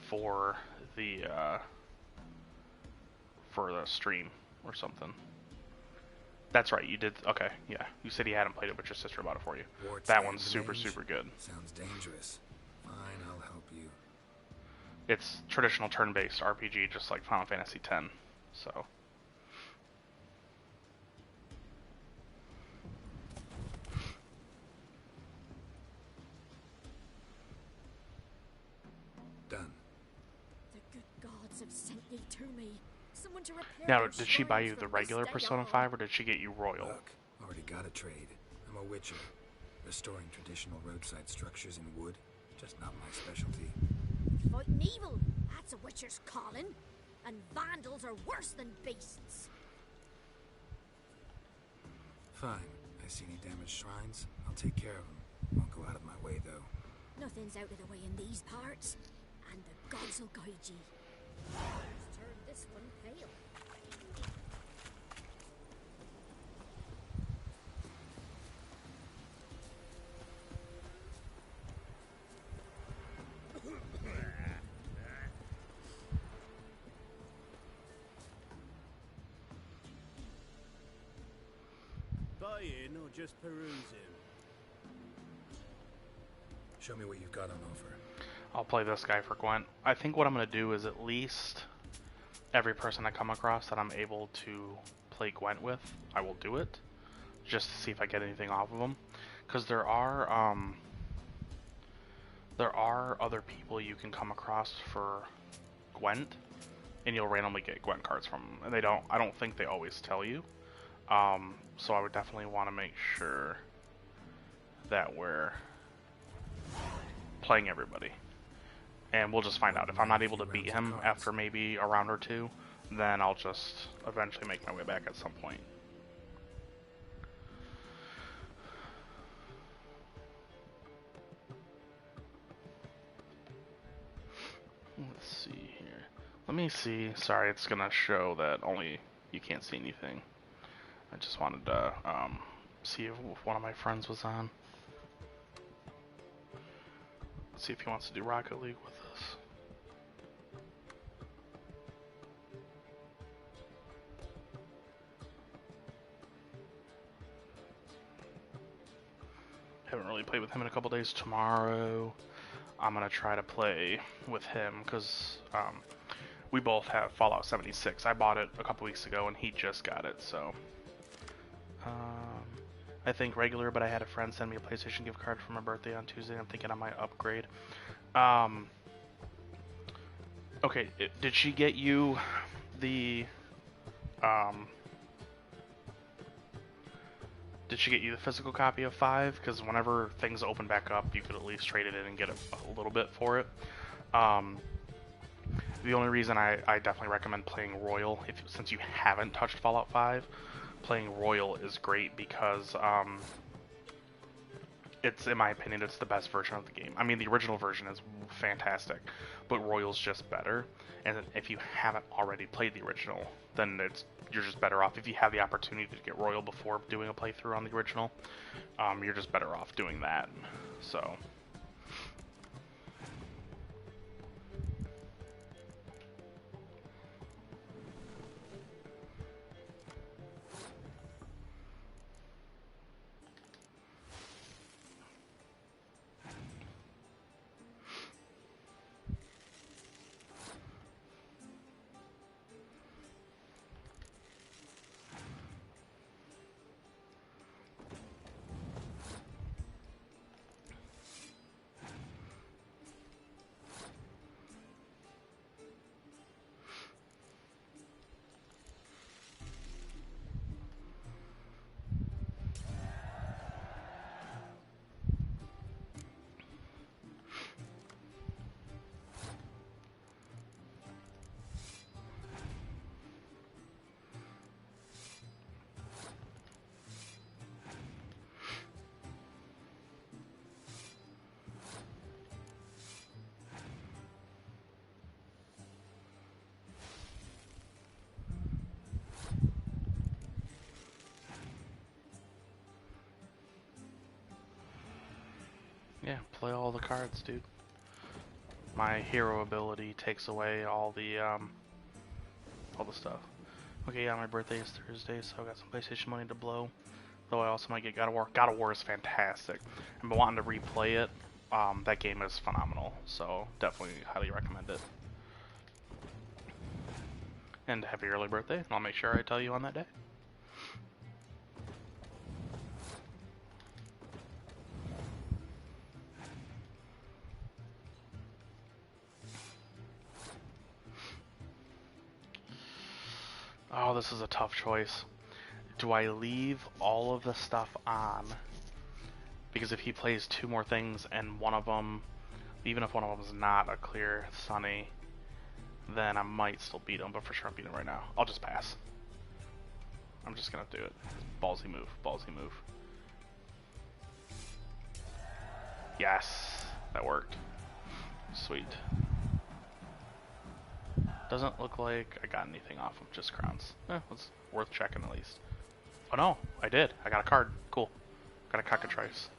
for the stream or something. That's right, you did. Okay, yeah, you said you hadn't played it, but your sister bought it for you. That one's super good. Sounds dangerous. Fine, I'll help you. It's traditional turn-based RPG, just like Final Fantasy X. So. Done. The good gods have sent thee to me. Someone to repair. Now, did she buy you the regular Persona 5, or did she get you Royal? Look, already got a trade. I'm a witcher. Restoring traditional roadside structures in wood, just not my specialty. Fighting evil, that's a witcher's calling. And vandals are worse than beasts. Fine. I see any damaged shrines? I'll take care of them. Won't go out of my way, though. Nothing's out of the way in these parts. And the gods will guide ye. Let's turn this one pale. Buying or just perusing? Show me what you've got on offer. I'll play this guy for Gwent. I think what I'm going to do is at least every person I come across that I'm able to play Gwent with, I will do it, just to see if I get anything off of them. Because there are other people you can come across for Gwent, and you'll randomly get Gwent cards from them. And I don't think they always tell you. So I would definitely want to make sure that we're playing everybody. And we'll just find out. If I'm not able to beat him after maybe a round or two, then I'll just eventually make my way back at some point. Let's see here. Let me see. Sorry, it's gonna show that only you can't see anything. I just wanted to see if one of my friends was on. Let's see if he wants to do Rocket League with us. Haven't really played with him in a couple days. Tomorrow, I'm gonna try to play with him because we both have Fallout 76. I bought it a couple weeks ago and he just got it, so. I think regular, but I had a friend send me a PlayStation gift card for my birthday on Tuesday. I'm thinking I might upgrade. Okay, did she get you the did she get you the physical copy of 5? Because whenever things open back up, you could at least trade it in and get a little bit for it. The only reason I definitely recommend playing Royal, since you haven't touched Fallout 5, playing Royal is great because it's, in my opinion, it's the best version of the game. I mean, the original version is fantastic, but Royal's just better. And if you haven't already played the original, then you're just better off. If you have the opportunity to get Royal before doing a playthrough on the original, you're just better off doing that. So. Yeah, play all the cards, dude. My hero ability takes away all the stuff. Okay, yeah, my birthday is Thursday, so I got some PlayStation money to blow. Though I also might get God of War. God of War is fantastic. I've been wanting to replay it. That game is phenomenal, so definitely highly recommend it. And happy early birthday, and I'll make sure I tell you on that day. Oh, this is a tough choice. Do I leave all of the stuff on? Because if he plays 2 more things and one of them, even if one of them is not a clear Sunny, then I might still beat him, but for sure I'm beating him right now. I'll just pass. I'm just gonna do it. Ballsy move, ballsy move. Yes, that worked. Sweet. Doesn't look like I got anything off him, just crowns. It's worth checking at least. Oh no, I did. I got a card. Cool. Got a cockatrice.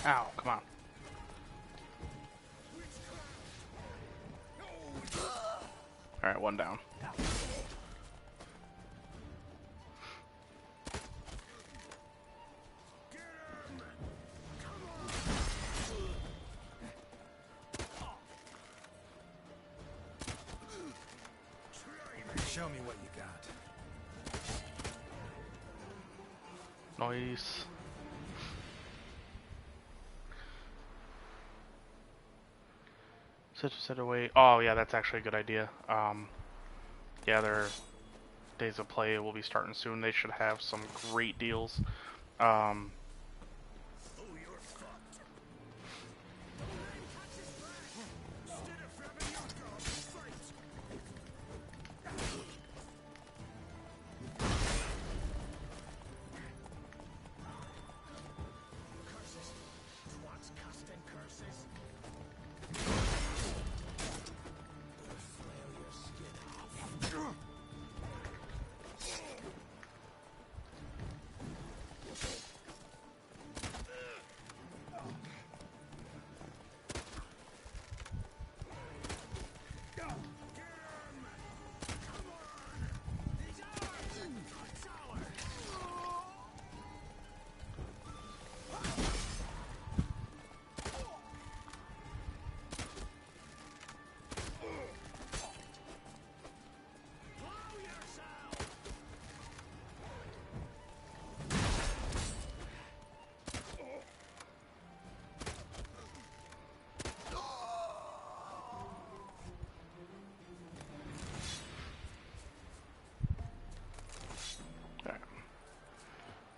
Ow, come on. Alright, one down. Show me what you got. Nice. Set away. Oh yeah, that's actually a good idea. Yeah, their days of play will be starting soon. They should have some great deals.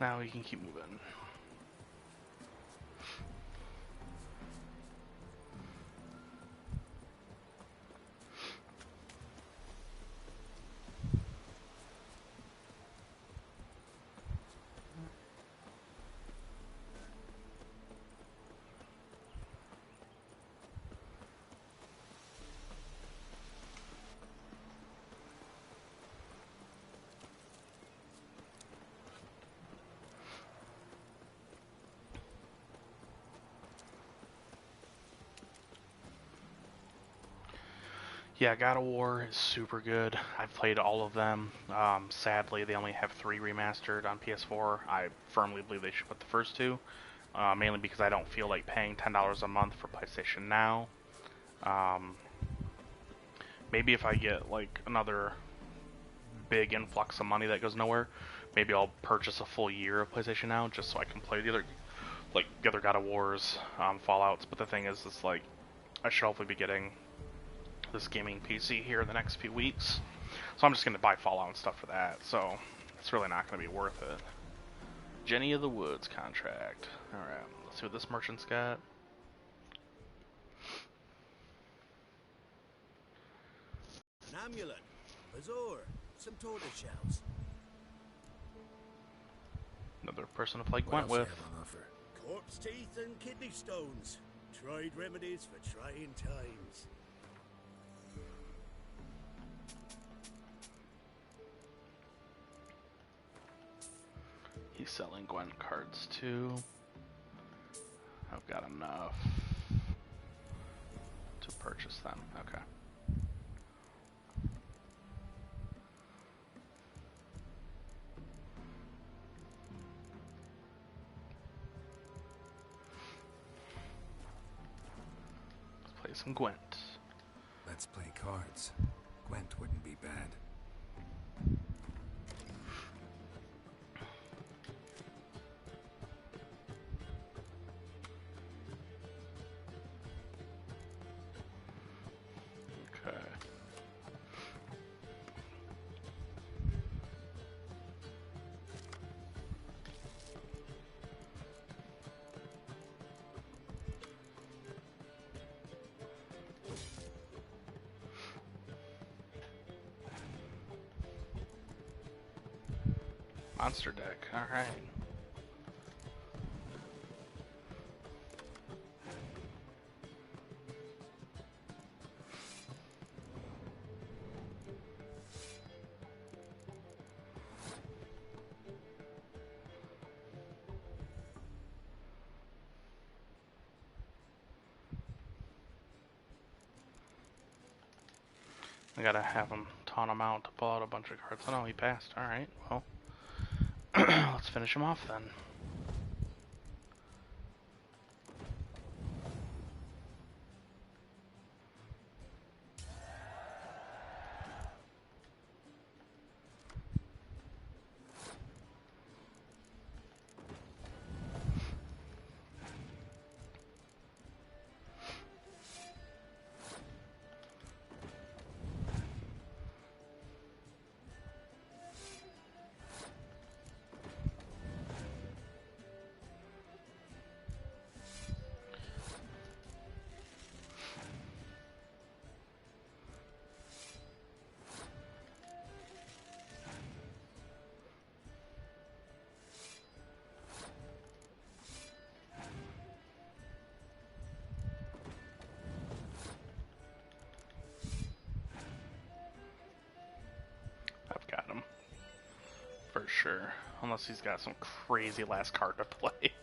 Now we can keep moving. Yeah, God of War is super good. I've played all of them. Sadly, they only have 3 remastered on PS4. I firmly believe they should put the first 2, mainly because I don't feel like paying $10 a month for PlayStation Now. Maybe if I get like another big influx of money that goes nowhere, maybe I'll purchase a full year of PlayStation Now just so I can play the other God of Wars, Fallouts. But the thing is, it's like I should hopefully be getting this gaming PC here in the next few weeks, so I'm just going to buy Fallout and stuff for that, so it's really not going to be worth it. Jenny of the Woods contract. Alright, let's see what this merchant's got. An amulet, bazaar, some tortoise shells. Another person to play Gwent with. Corpse teeth and kidney stones. Tried remedies for trying times. He's selling Gwent cards too. I've got enough to purchase them. Okay. Let's play some Gwent. Let's play cards. Gwent wouldn't be bad. Monster deck, alright. I gotta have him taunt him out to pull out a bunch of cards. Oh no, he passed. Alright, well. Let's finish him off then. For sure. Unless he's got some crazy last card to play.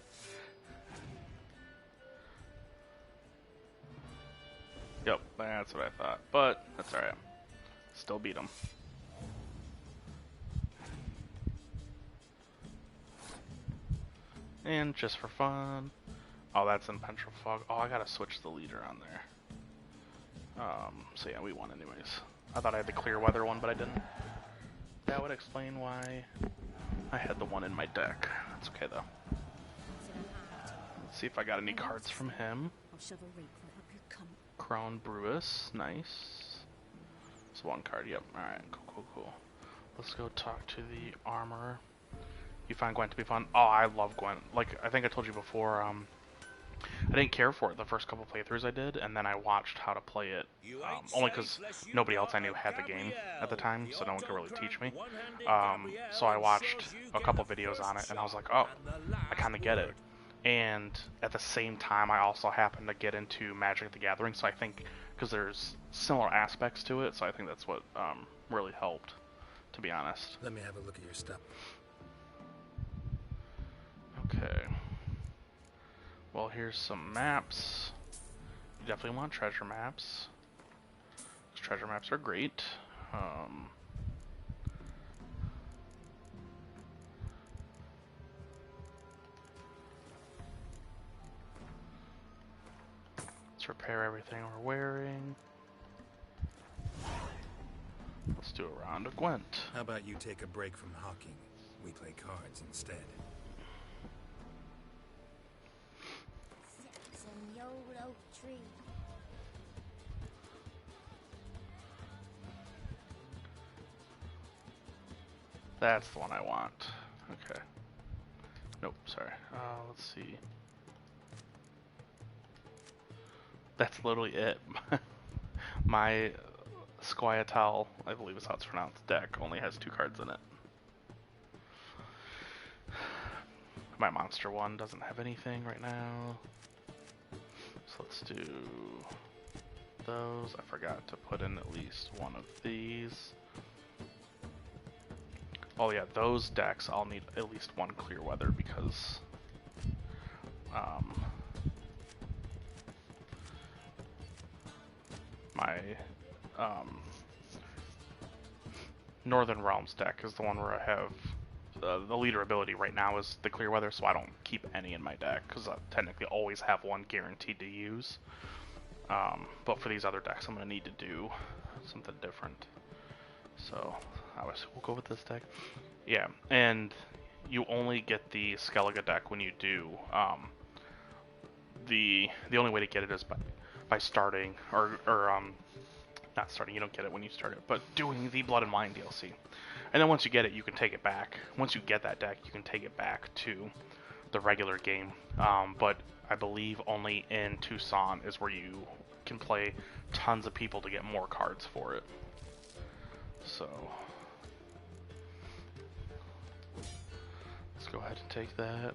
Yep, that's what I thought. But, that's alright. Still beat him. And just for fun. Oh, that's in Pentral Fog. Oh, I gotta switch the leader on there. So yeah, we won anyways. I thought I had the clear weather one, but I didn't. That would explain why I had the one in my deck. That's okay though. Let's see if I got any cards from him. Crown Brewis, nice. It's one card, yep. Alright, cool. Let's go talk to the armorer. You find Gwent to be fun? Oh, I love Gwent. Like, I think I told you before, I didn't care for it the first couple playthroughs I did, and then I watched how to play it, only because nobody else I knew had the game at the time, so no one could really teach me. So I watched a couple videos on it, and I was like, oh, I kind of get it. And at the same time, I also happened to get into Magic the Gathering, so I think, because there's similar aspects to it, so I think that's what really helped, to be honest. Let me have a look at your stuff. Okay. Well, here's some maps. You definitely want treasure maps. Treasure maps are great. Let's repair everything we're wearing. Let's do a round of Gwent. How about you take a break from hawking? We play cards instead. Some old oak tree. That's the one I want. Okay. Nope, sorry. Let's see. That's literally it. My Squietal, I believe is how it's pronounced, deck only has 2 cards in it. My monster one doesn't have anything right now. So let's do those. I forgot to put in at least one of these. Oh yeah, those decks I'll need at least one clear weather because my Northern Realms deck is the one where I have the leader ability right now is the clear weather, so I don't keep any in my deck because I technically always have one guaranteed to use. But for these other decks, I'm going to need to do something different. So we'll go with this deck. Yeah, and you only get the Skellige deck when you do. The only way to get it is by starting or not starting. You don't get it when you start it, but doing the Blood and Wine DLC. And then once you get it, you can take it back. Once you get that deck, you can take it back to the regular game. But I believe only in Tucson is where you can play tons of people to get more cards for it. So let's go ahead and take that.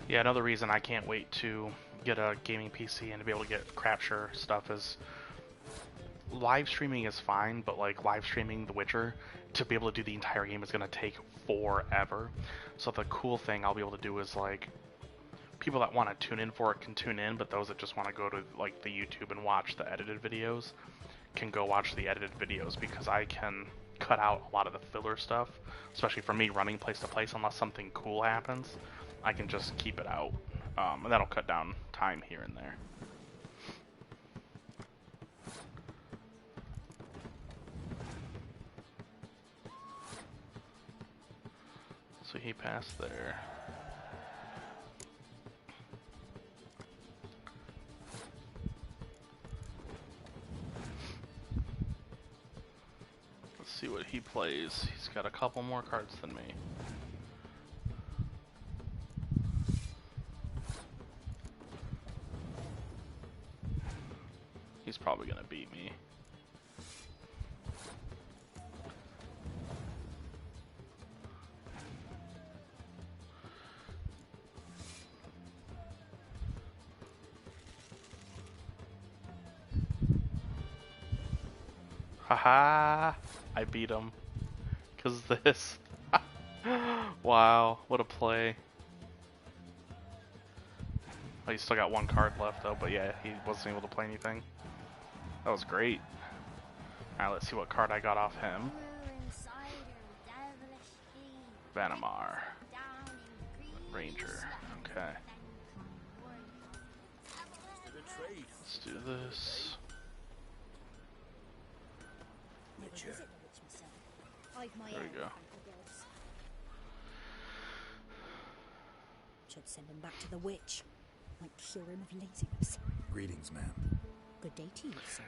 Yeah, another reason I can't wait to get a gaming PC and to be able to get Crapture stuff is live streaming is fine, but like live streaming The Witcher to be able to do the entire game is going to take forever. So the cool thing I'll be able to do is like people that want to tune in for it can tune in, but those that just want to go to like the YouTube and watch the edited videos can go watch the edited videos because I can cut out a lot of the filler stuff, especially for me running place to place unless something cool happens. I can just keep it out, and that'll cut down time here and there. So he passed there. Let's see what he plays. He's got a couple more cards than me. He's probably gonna beat me. Haha! I beat him. 'Cause this. Wow, what a play. Oh, he's still got one card left though, but yeah, he wasn't able to play anything. That was great. Alright, let's see what card I got off him. Vanamar. Ranger. Okay. Let's do this. There we go. Should send him back to the witch. Might cure him of laziness. Greetings, ma'am. Good day to you, sir.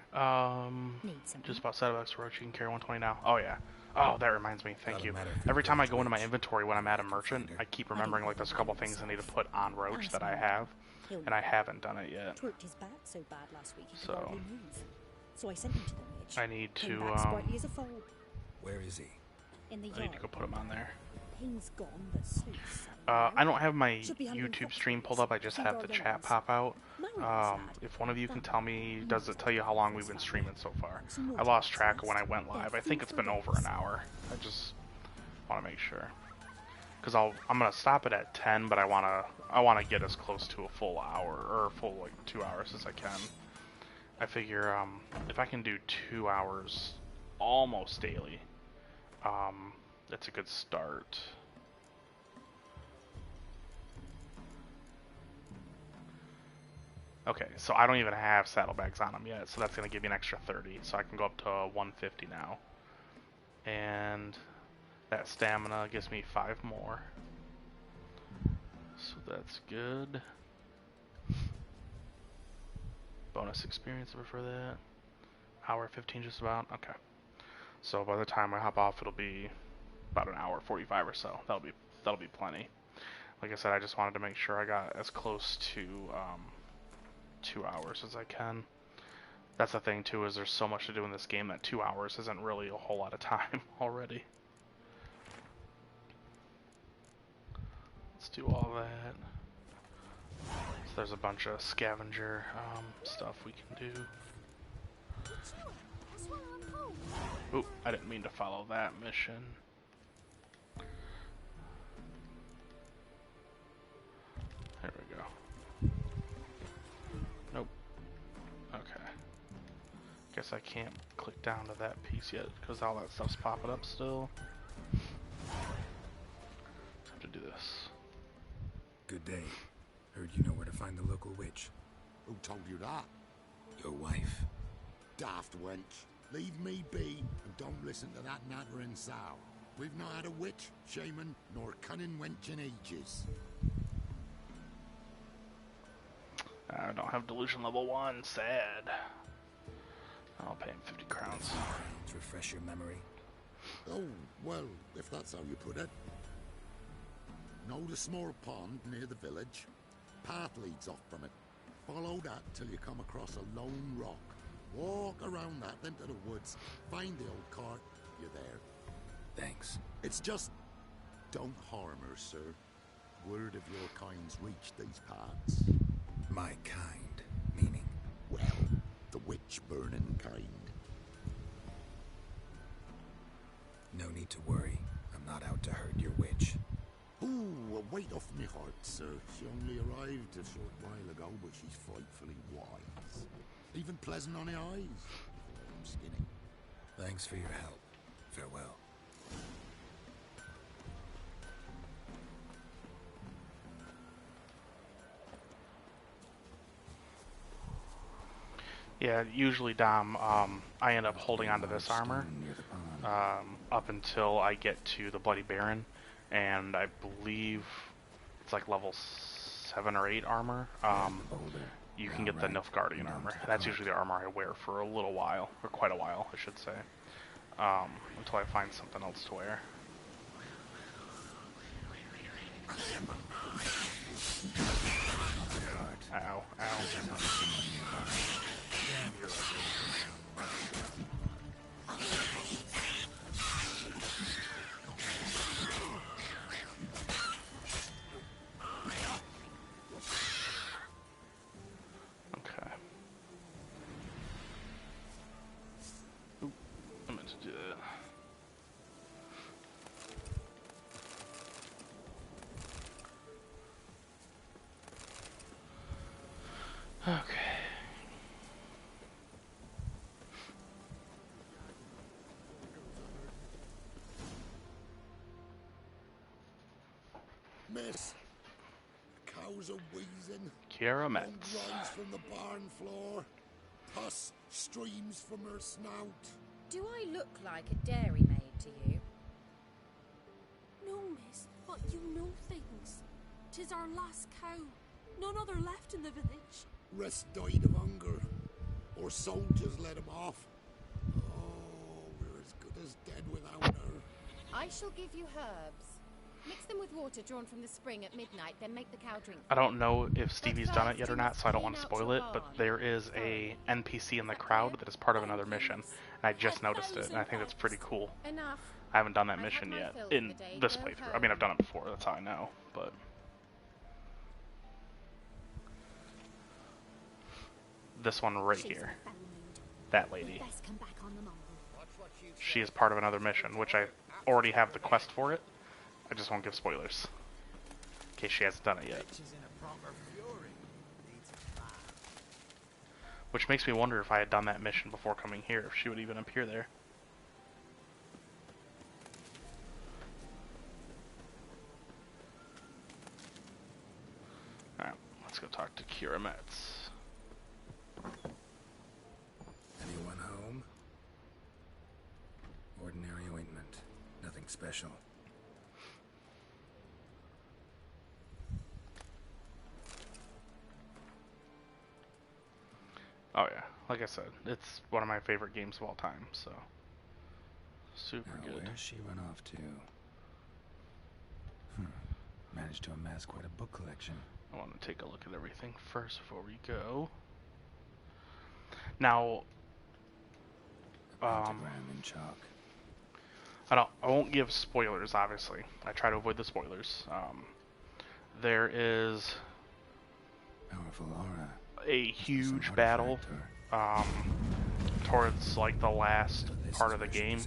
Need something? Just bought Saddlebags Roach. You can carry 120 now. Oh yeah. Oh, that reminds me. Thank you. Every time I go into my inventory when I'm at a merchant, I keep remembering like there's a couple things I need to put on Roach that I have, and I haven't done it yet. Twerked his back so bad last week he could So hardly move. So I sent him to the witch. I need Came to back sprightly as a foal. Where is he? In the I need to go put him on there. Pain's gone, but Sleuth's I don't have my YouTube stream pulled up. I just have the chat pop out. If one of you can tell me, does it tell you how long we've been streaming so far? I lost track of when I went live. I think it's been over an hour. I just want to make sure, because I'm gonna stop it at 10, but I wanna get as close to a full hour or full like 2 hours as I can. I figure if I can do 2 hours almost daily, that's a good start. Okay, so I don't even have saddlebags on them yet, so that's going to give me an extra 30, so I can go up to 150 now. And that stamina gives me 5 more. So that's good. Bonus experience for that. Hour 15 just about. Okay. So by the time I hop off, it'll be about an hour 45 or so. That'll be plenty. Like I said, I just wanted to make sure I got as close to 2 hours as I can. That's the thing too, is there's so much to do in this game that 2 hours isn't really a whole lot of time already. Let's do all that. So there's a bunch of scavenger stuff we can do. Oop, I didn't mean to follow that mission. There we go. Nope. Okay. Guess I can't click down to that piece yet because all that stuff's popping up still. Just have to do this. Good day. Heard you know where to find the local witch. Who told you that? Your wife. Daft wench. Leave me be and don't listen to that nattering sow. We've not had a witch, shaman, nor cunning wench in ages. I don't have delusion level 1, sad. I'll pay him 50 crowns. To refresh your memory. Oh, well, if that's how you put it. Know the small pond near the village? Path leads off from it. Follow that till you come across a lone rock. Walk around that into the woods. Find the old cart. You're there. Thanks. It's just... don't harm her, sir. Word of your kind's reached these parts. My kind? Meaning? Well, the witch-burning kind. No need to worry. I'm not out to hurt your witch. Ooh, a weight off me heart, sir. She only arrived a short while ago, but she's frightfully wise. Even pleasant on the eyes. I'm skinny. Thanks for your help. Farewell. Yeah, usually, Dom, I end up holding onto this armor up until I get to the Bloody Baron, and I believe it's like level 7 or 8 armor. You can get the Nilfgaardian armor. That's usually the armor I wear for a little while, or quite a while, I should say, until I find something else to wear. Ow, ow. Okay. Oop, I meant to do that. Okay. Miss, the cows are wheezing. Kiara And Metz. runs from the barn floor. Pus streams from her snout. Do I look like a dairymaid to you? No, miss, but you know things. 'Tis our last cow. None other left in the village. Rest died of hunger. Or soldiers let him off. Oh, we're as good as dead without her. I shall give you herbs. Mix them with water drawn from the spring at midnight, then make the cow drink. I don't know if Stevie's done it yet or not, so I don't want to spoil it, but there is a NPC in the crowd that is part of another mission, and I just noticed it, and I think that's pretty cool. Enough. I haven't done that mission yet in this playthrough. I mean, I've done it before, that's how I know, but... This one right here. That lady. She is part of another mission, which I already have the quest for it. I just won't give spoilers. In case she hasn't done it yet. Which makes me wonder if I had done that mission before coming here, if she would even appear there. Alright, let's go talk to Kira Metz. Anyone home? Ordinary ointment. Nothing special. Oh yeah, like I said, it's one of my favorite games of all time, so super Now, good. where's she run off to? Managed to amass quite a book collection. I want to take a look at everything first before we go. Now, In chalk. I won't give spoilers, obviously. I try to avoid the spoilers. There is Powerful aura. a huge battle towards like the last part of the game,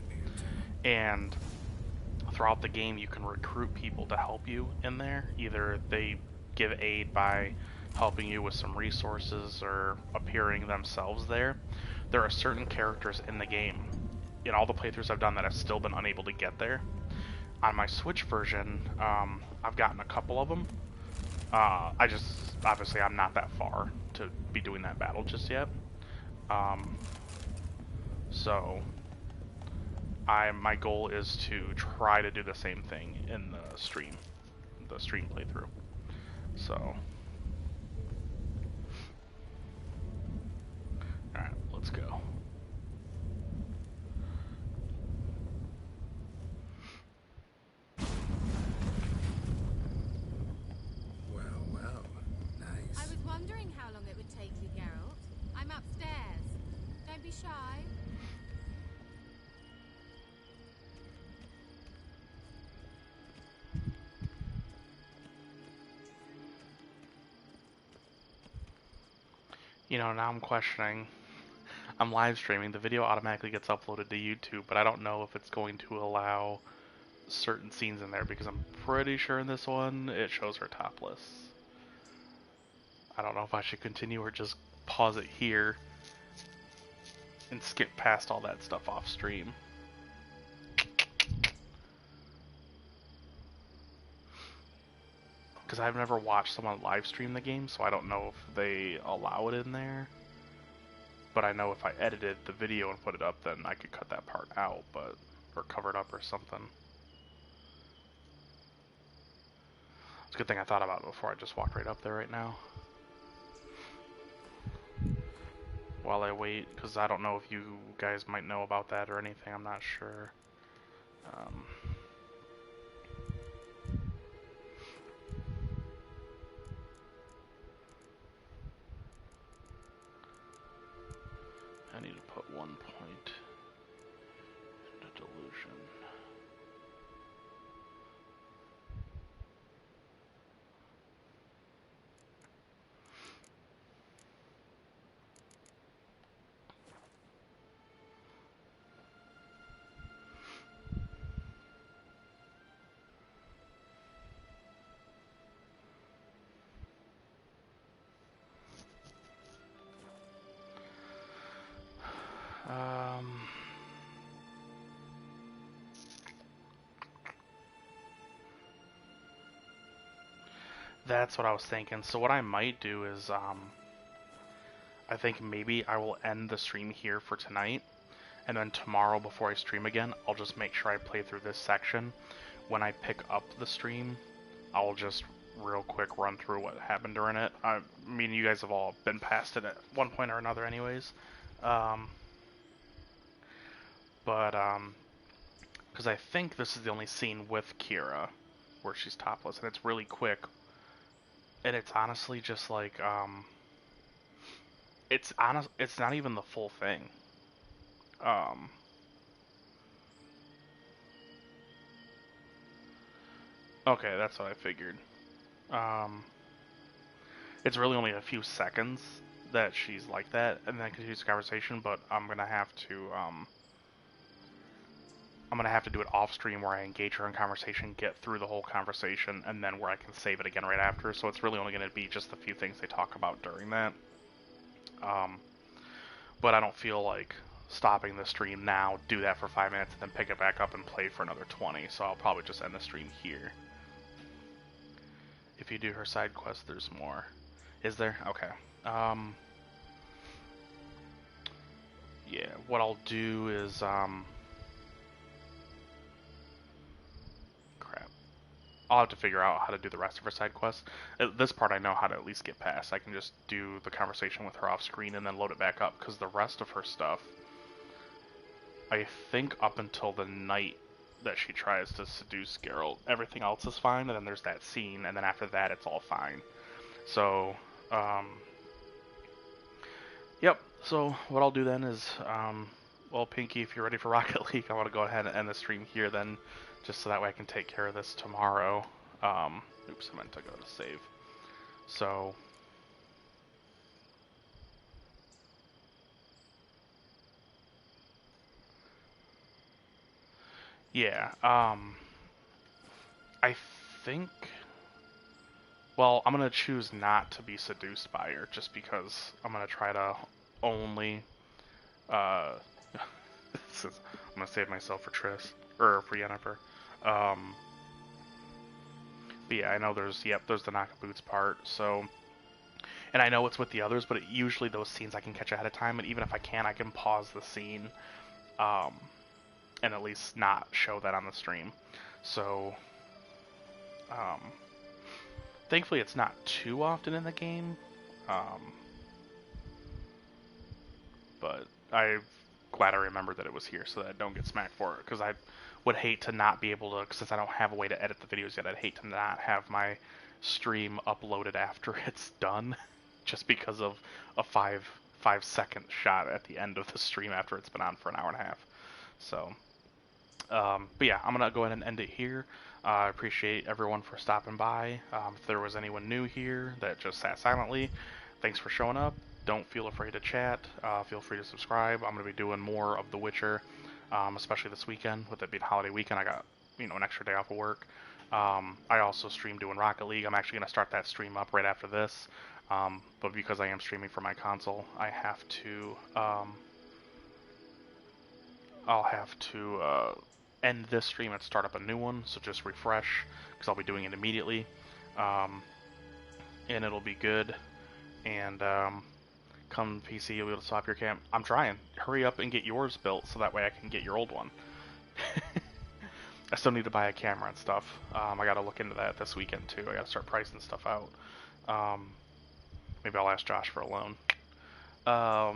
and throughout the game you can recruit people to help you in there. Either they give aid by helping you with some resources or appearing themselves there. There are certain characters in the game, in all the playthroughs I've done, that I've still been unable to get there. On my Switch version, I've gotten a couple of them. Obviously I'm not that far to be doing that battle just yet. So my goal is to try to do the same thing in the stream playthrough. So, alright, let's go. Well, nice. I was wondering how long it would take you, Geralt. I'm upstairs. Don't be shy. You know, now I'm questioning. I'm live streaming. The video automatically gets uploaded to YouTube, but I don't know if it's going to allow certain scenes in there, because I'm pretty sure in this one it shows her topless. I don't know if I should continue or just pause it here and skip past all that stuff off stream. Because I've never watched someone live stream the game, so I don't know if they allow it in there. But I know if I edited the video and put it up, then I could cut that part out, or cover it up or something. It's a good thing I thought about it before I just walked right up there right now. While I wait, because I don't know if you guys might know about that or anything, I'm not sure. I need to put 1 point into delusion. That's what I was thinking. So what I might do is, I think maybe I will end the stream here for tonight, and then tomorrow before I stream again, I'll just make sure I play through this section. When I pick up the stream, I'll just real quick run through what happened during it. I mean, you guys have all been past it at one point or another anyways. Because I think this is the only scene with Kira where she's topless, and it's really quick. And it's honestly just like, it's not even the full thing. Okay, that's what I figured. It's really only a few seconds that she's like that, and then continues the conversation, but I'm gonna have to do it off stream where I engage her in conversation, get through the whole conversation, and then where I can save it again right after. So it's really only gonna be just a few things they talk about during that. But I don't feel like stopping the stream now, do that for 5 minutes, and then pick it back up and play for another 20. So I'll probably just end the stream here. If you do her side quest, there's more. Is there? Okay. Yeah, what I'll do is, crap. I'll have to figure out how to do the rest of her side quests. This part I know how to at least get past. I can just do the conversation with her off screen and then load it back up, because the rest of her stuff, I think up until the night that she tries to seduce Geralt, everything else is fine, and then there's that scene, and then after that it's all fine. So, yep, so what I'll do then is, well, Pinky, if you're ready for Rocket League, I want to go ahead and end the stream here then, just so that way I can take care of this tomorrow. Oops, I meant to go to save. So, yeah, I think, well, I'm going to choose not to be seduced by her, just because I'm going to try to only, I'm going to save myself for Triss, or for Yennefer. But yeah, I know there's the knock boots part, so, and I know it's with the others, but usually those scenes I can catch ahead of time, and even if I can't, I can pause the scene, and at least not show that on the stream. So, thankfully it's not too often in the game, but I'm glad I remembered that it was here so that I don't get smacked for it, because I would hate to not be able to, since I don't have a way to edit the videos yet, I'd hate to not have my stream uploaded after it's done, just because of a 5-second shot at the end of the stream after it's been on for an hour and a half. So, but yeah, I'm going to go ahead and end it here. I appreciate everyone for stopping by. If there was anyone new here that just sat silently, thanks for showing up. Don't feel afraid to chat. Feel free to subscribe. I'm going to be doing more of The Witcher, especially this weekend. With it being holiday weekend, I got, an extra day off of work. I also stream doing Rocket League. I'm actually going to start that stream up right after this. But because I am streaming for my console, I have to, I'll have to end this stream and start up a new one, so just refresh, because I'll be doing it immediately, and it'll be good, and come PC, you'll be able to swap your cam. I'm trying. Hurry up and get yours built, so that way I can get your old one. I still need to buy a camera and stuff. I gotta look into that this weekend, too. I gotta start pricing stuff out. Maybe I'll ask Josh for a loan. But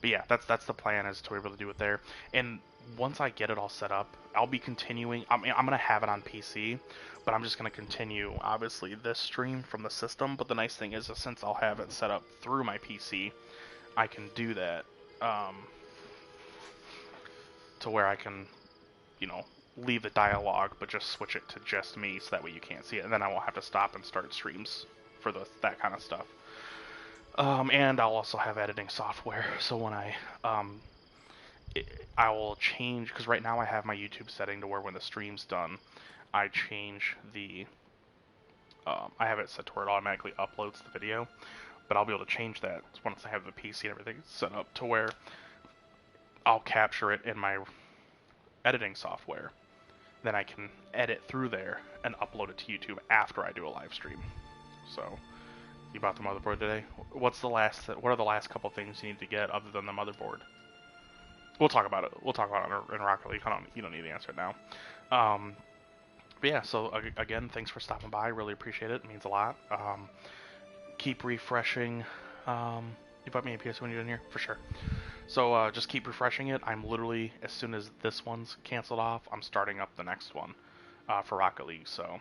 yeah, that's the plan, is to be able to do it there. And once I get it all set up, I'll be continuing. I'm going to have it on PC, but I'm just going to continue, obviously, this stream from the system. But the nice thing is, since I'll have it set up through my PC, I can do that to where I can, leave the dialogue, but just switch it to just me, so that way you can't see it. And then I won't have to stop and start streams for that kind of stuff. And I'll also have editing software, so when I will change, because right now I have my YouTube setting to where when the stream's done, I change the, I have it set to where it automatically uploads the video, but I'll be able to change that once I have the PC and everything set up to where I'll capture it in my editing software. Then I can edit through there and upload it to YouTube after I do a live stream. So, You bought the motherboard today. What are the last couple things you need to get other than the motherboard? We'll talk about it. We'll talk about it in Rocket League. You don't need the answer now. But yeah, so again, thanks for stopping by. Really appreciate it. It means a lot. Keep refreshing. You bought me a PS when you're in here? For sure. So just keep refreshing it. I'm literally, as soon as this one's canceled off, I'm starting up the next one for Rocket League. So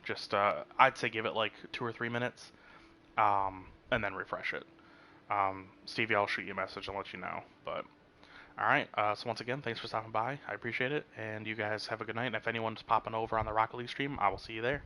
just, I'd say give it like 2 or 3 minutes, and then refresh it. Stevie, I'll shoot you a message and let you know. But alright, so once again, thanks for stopping by. I appreciate it, and you guys have a good night. And if anyone's popping over on the Rocket League stream, I will see you there.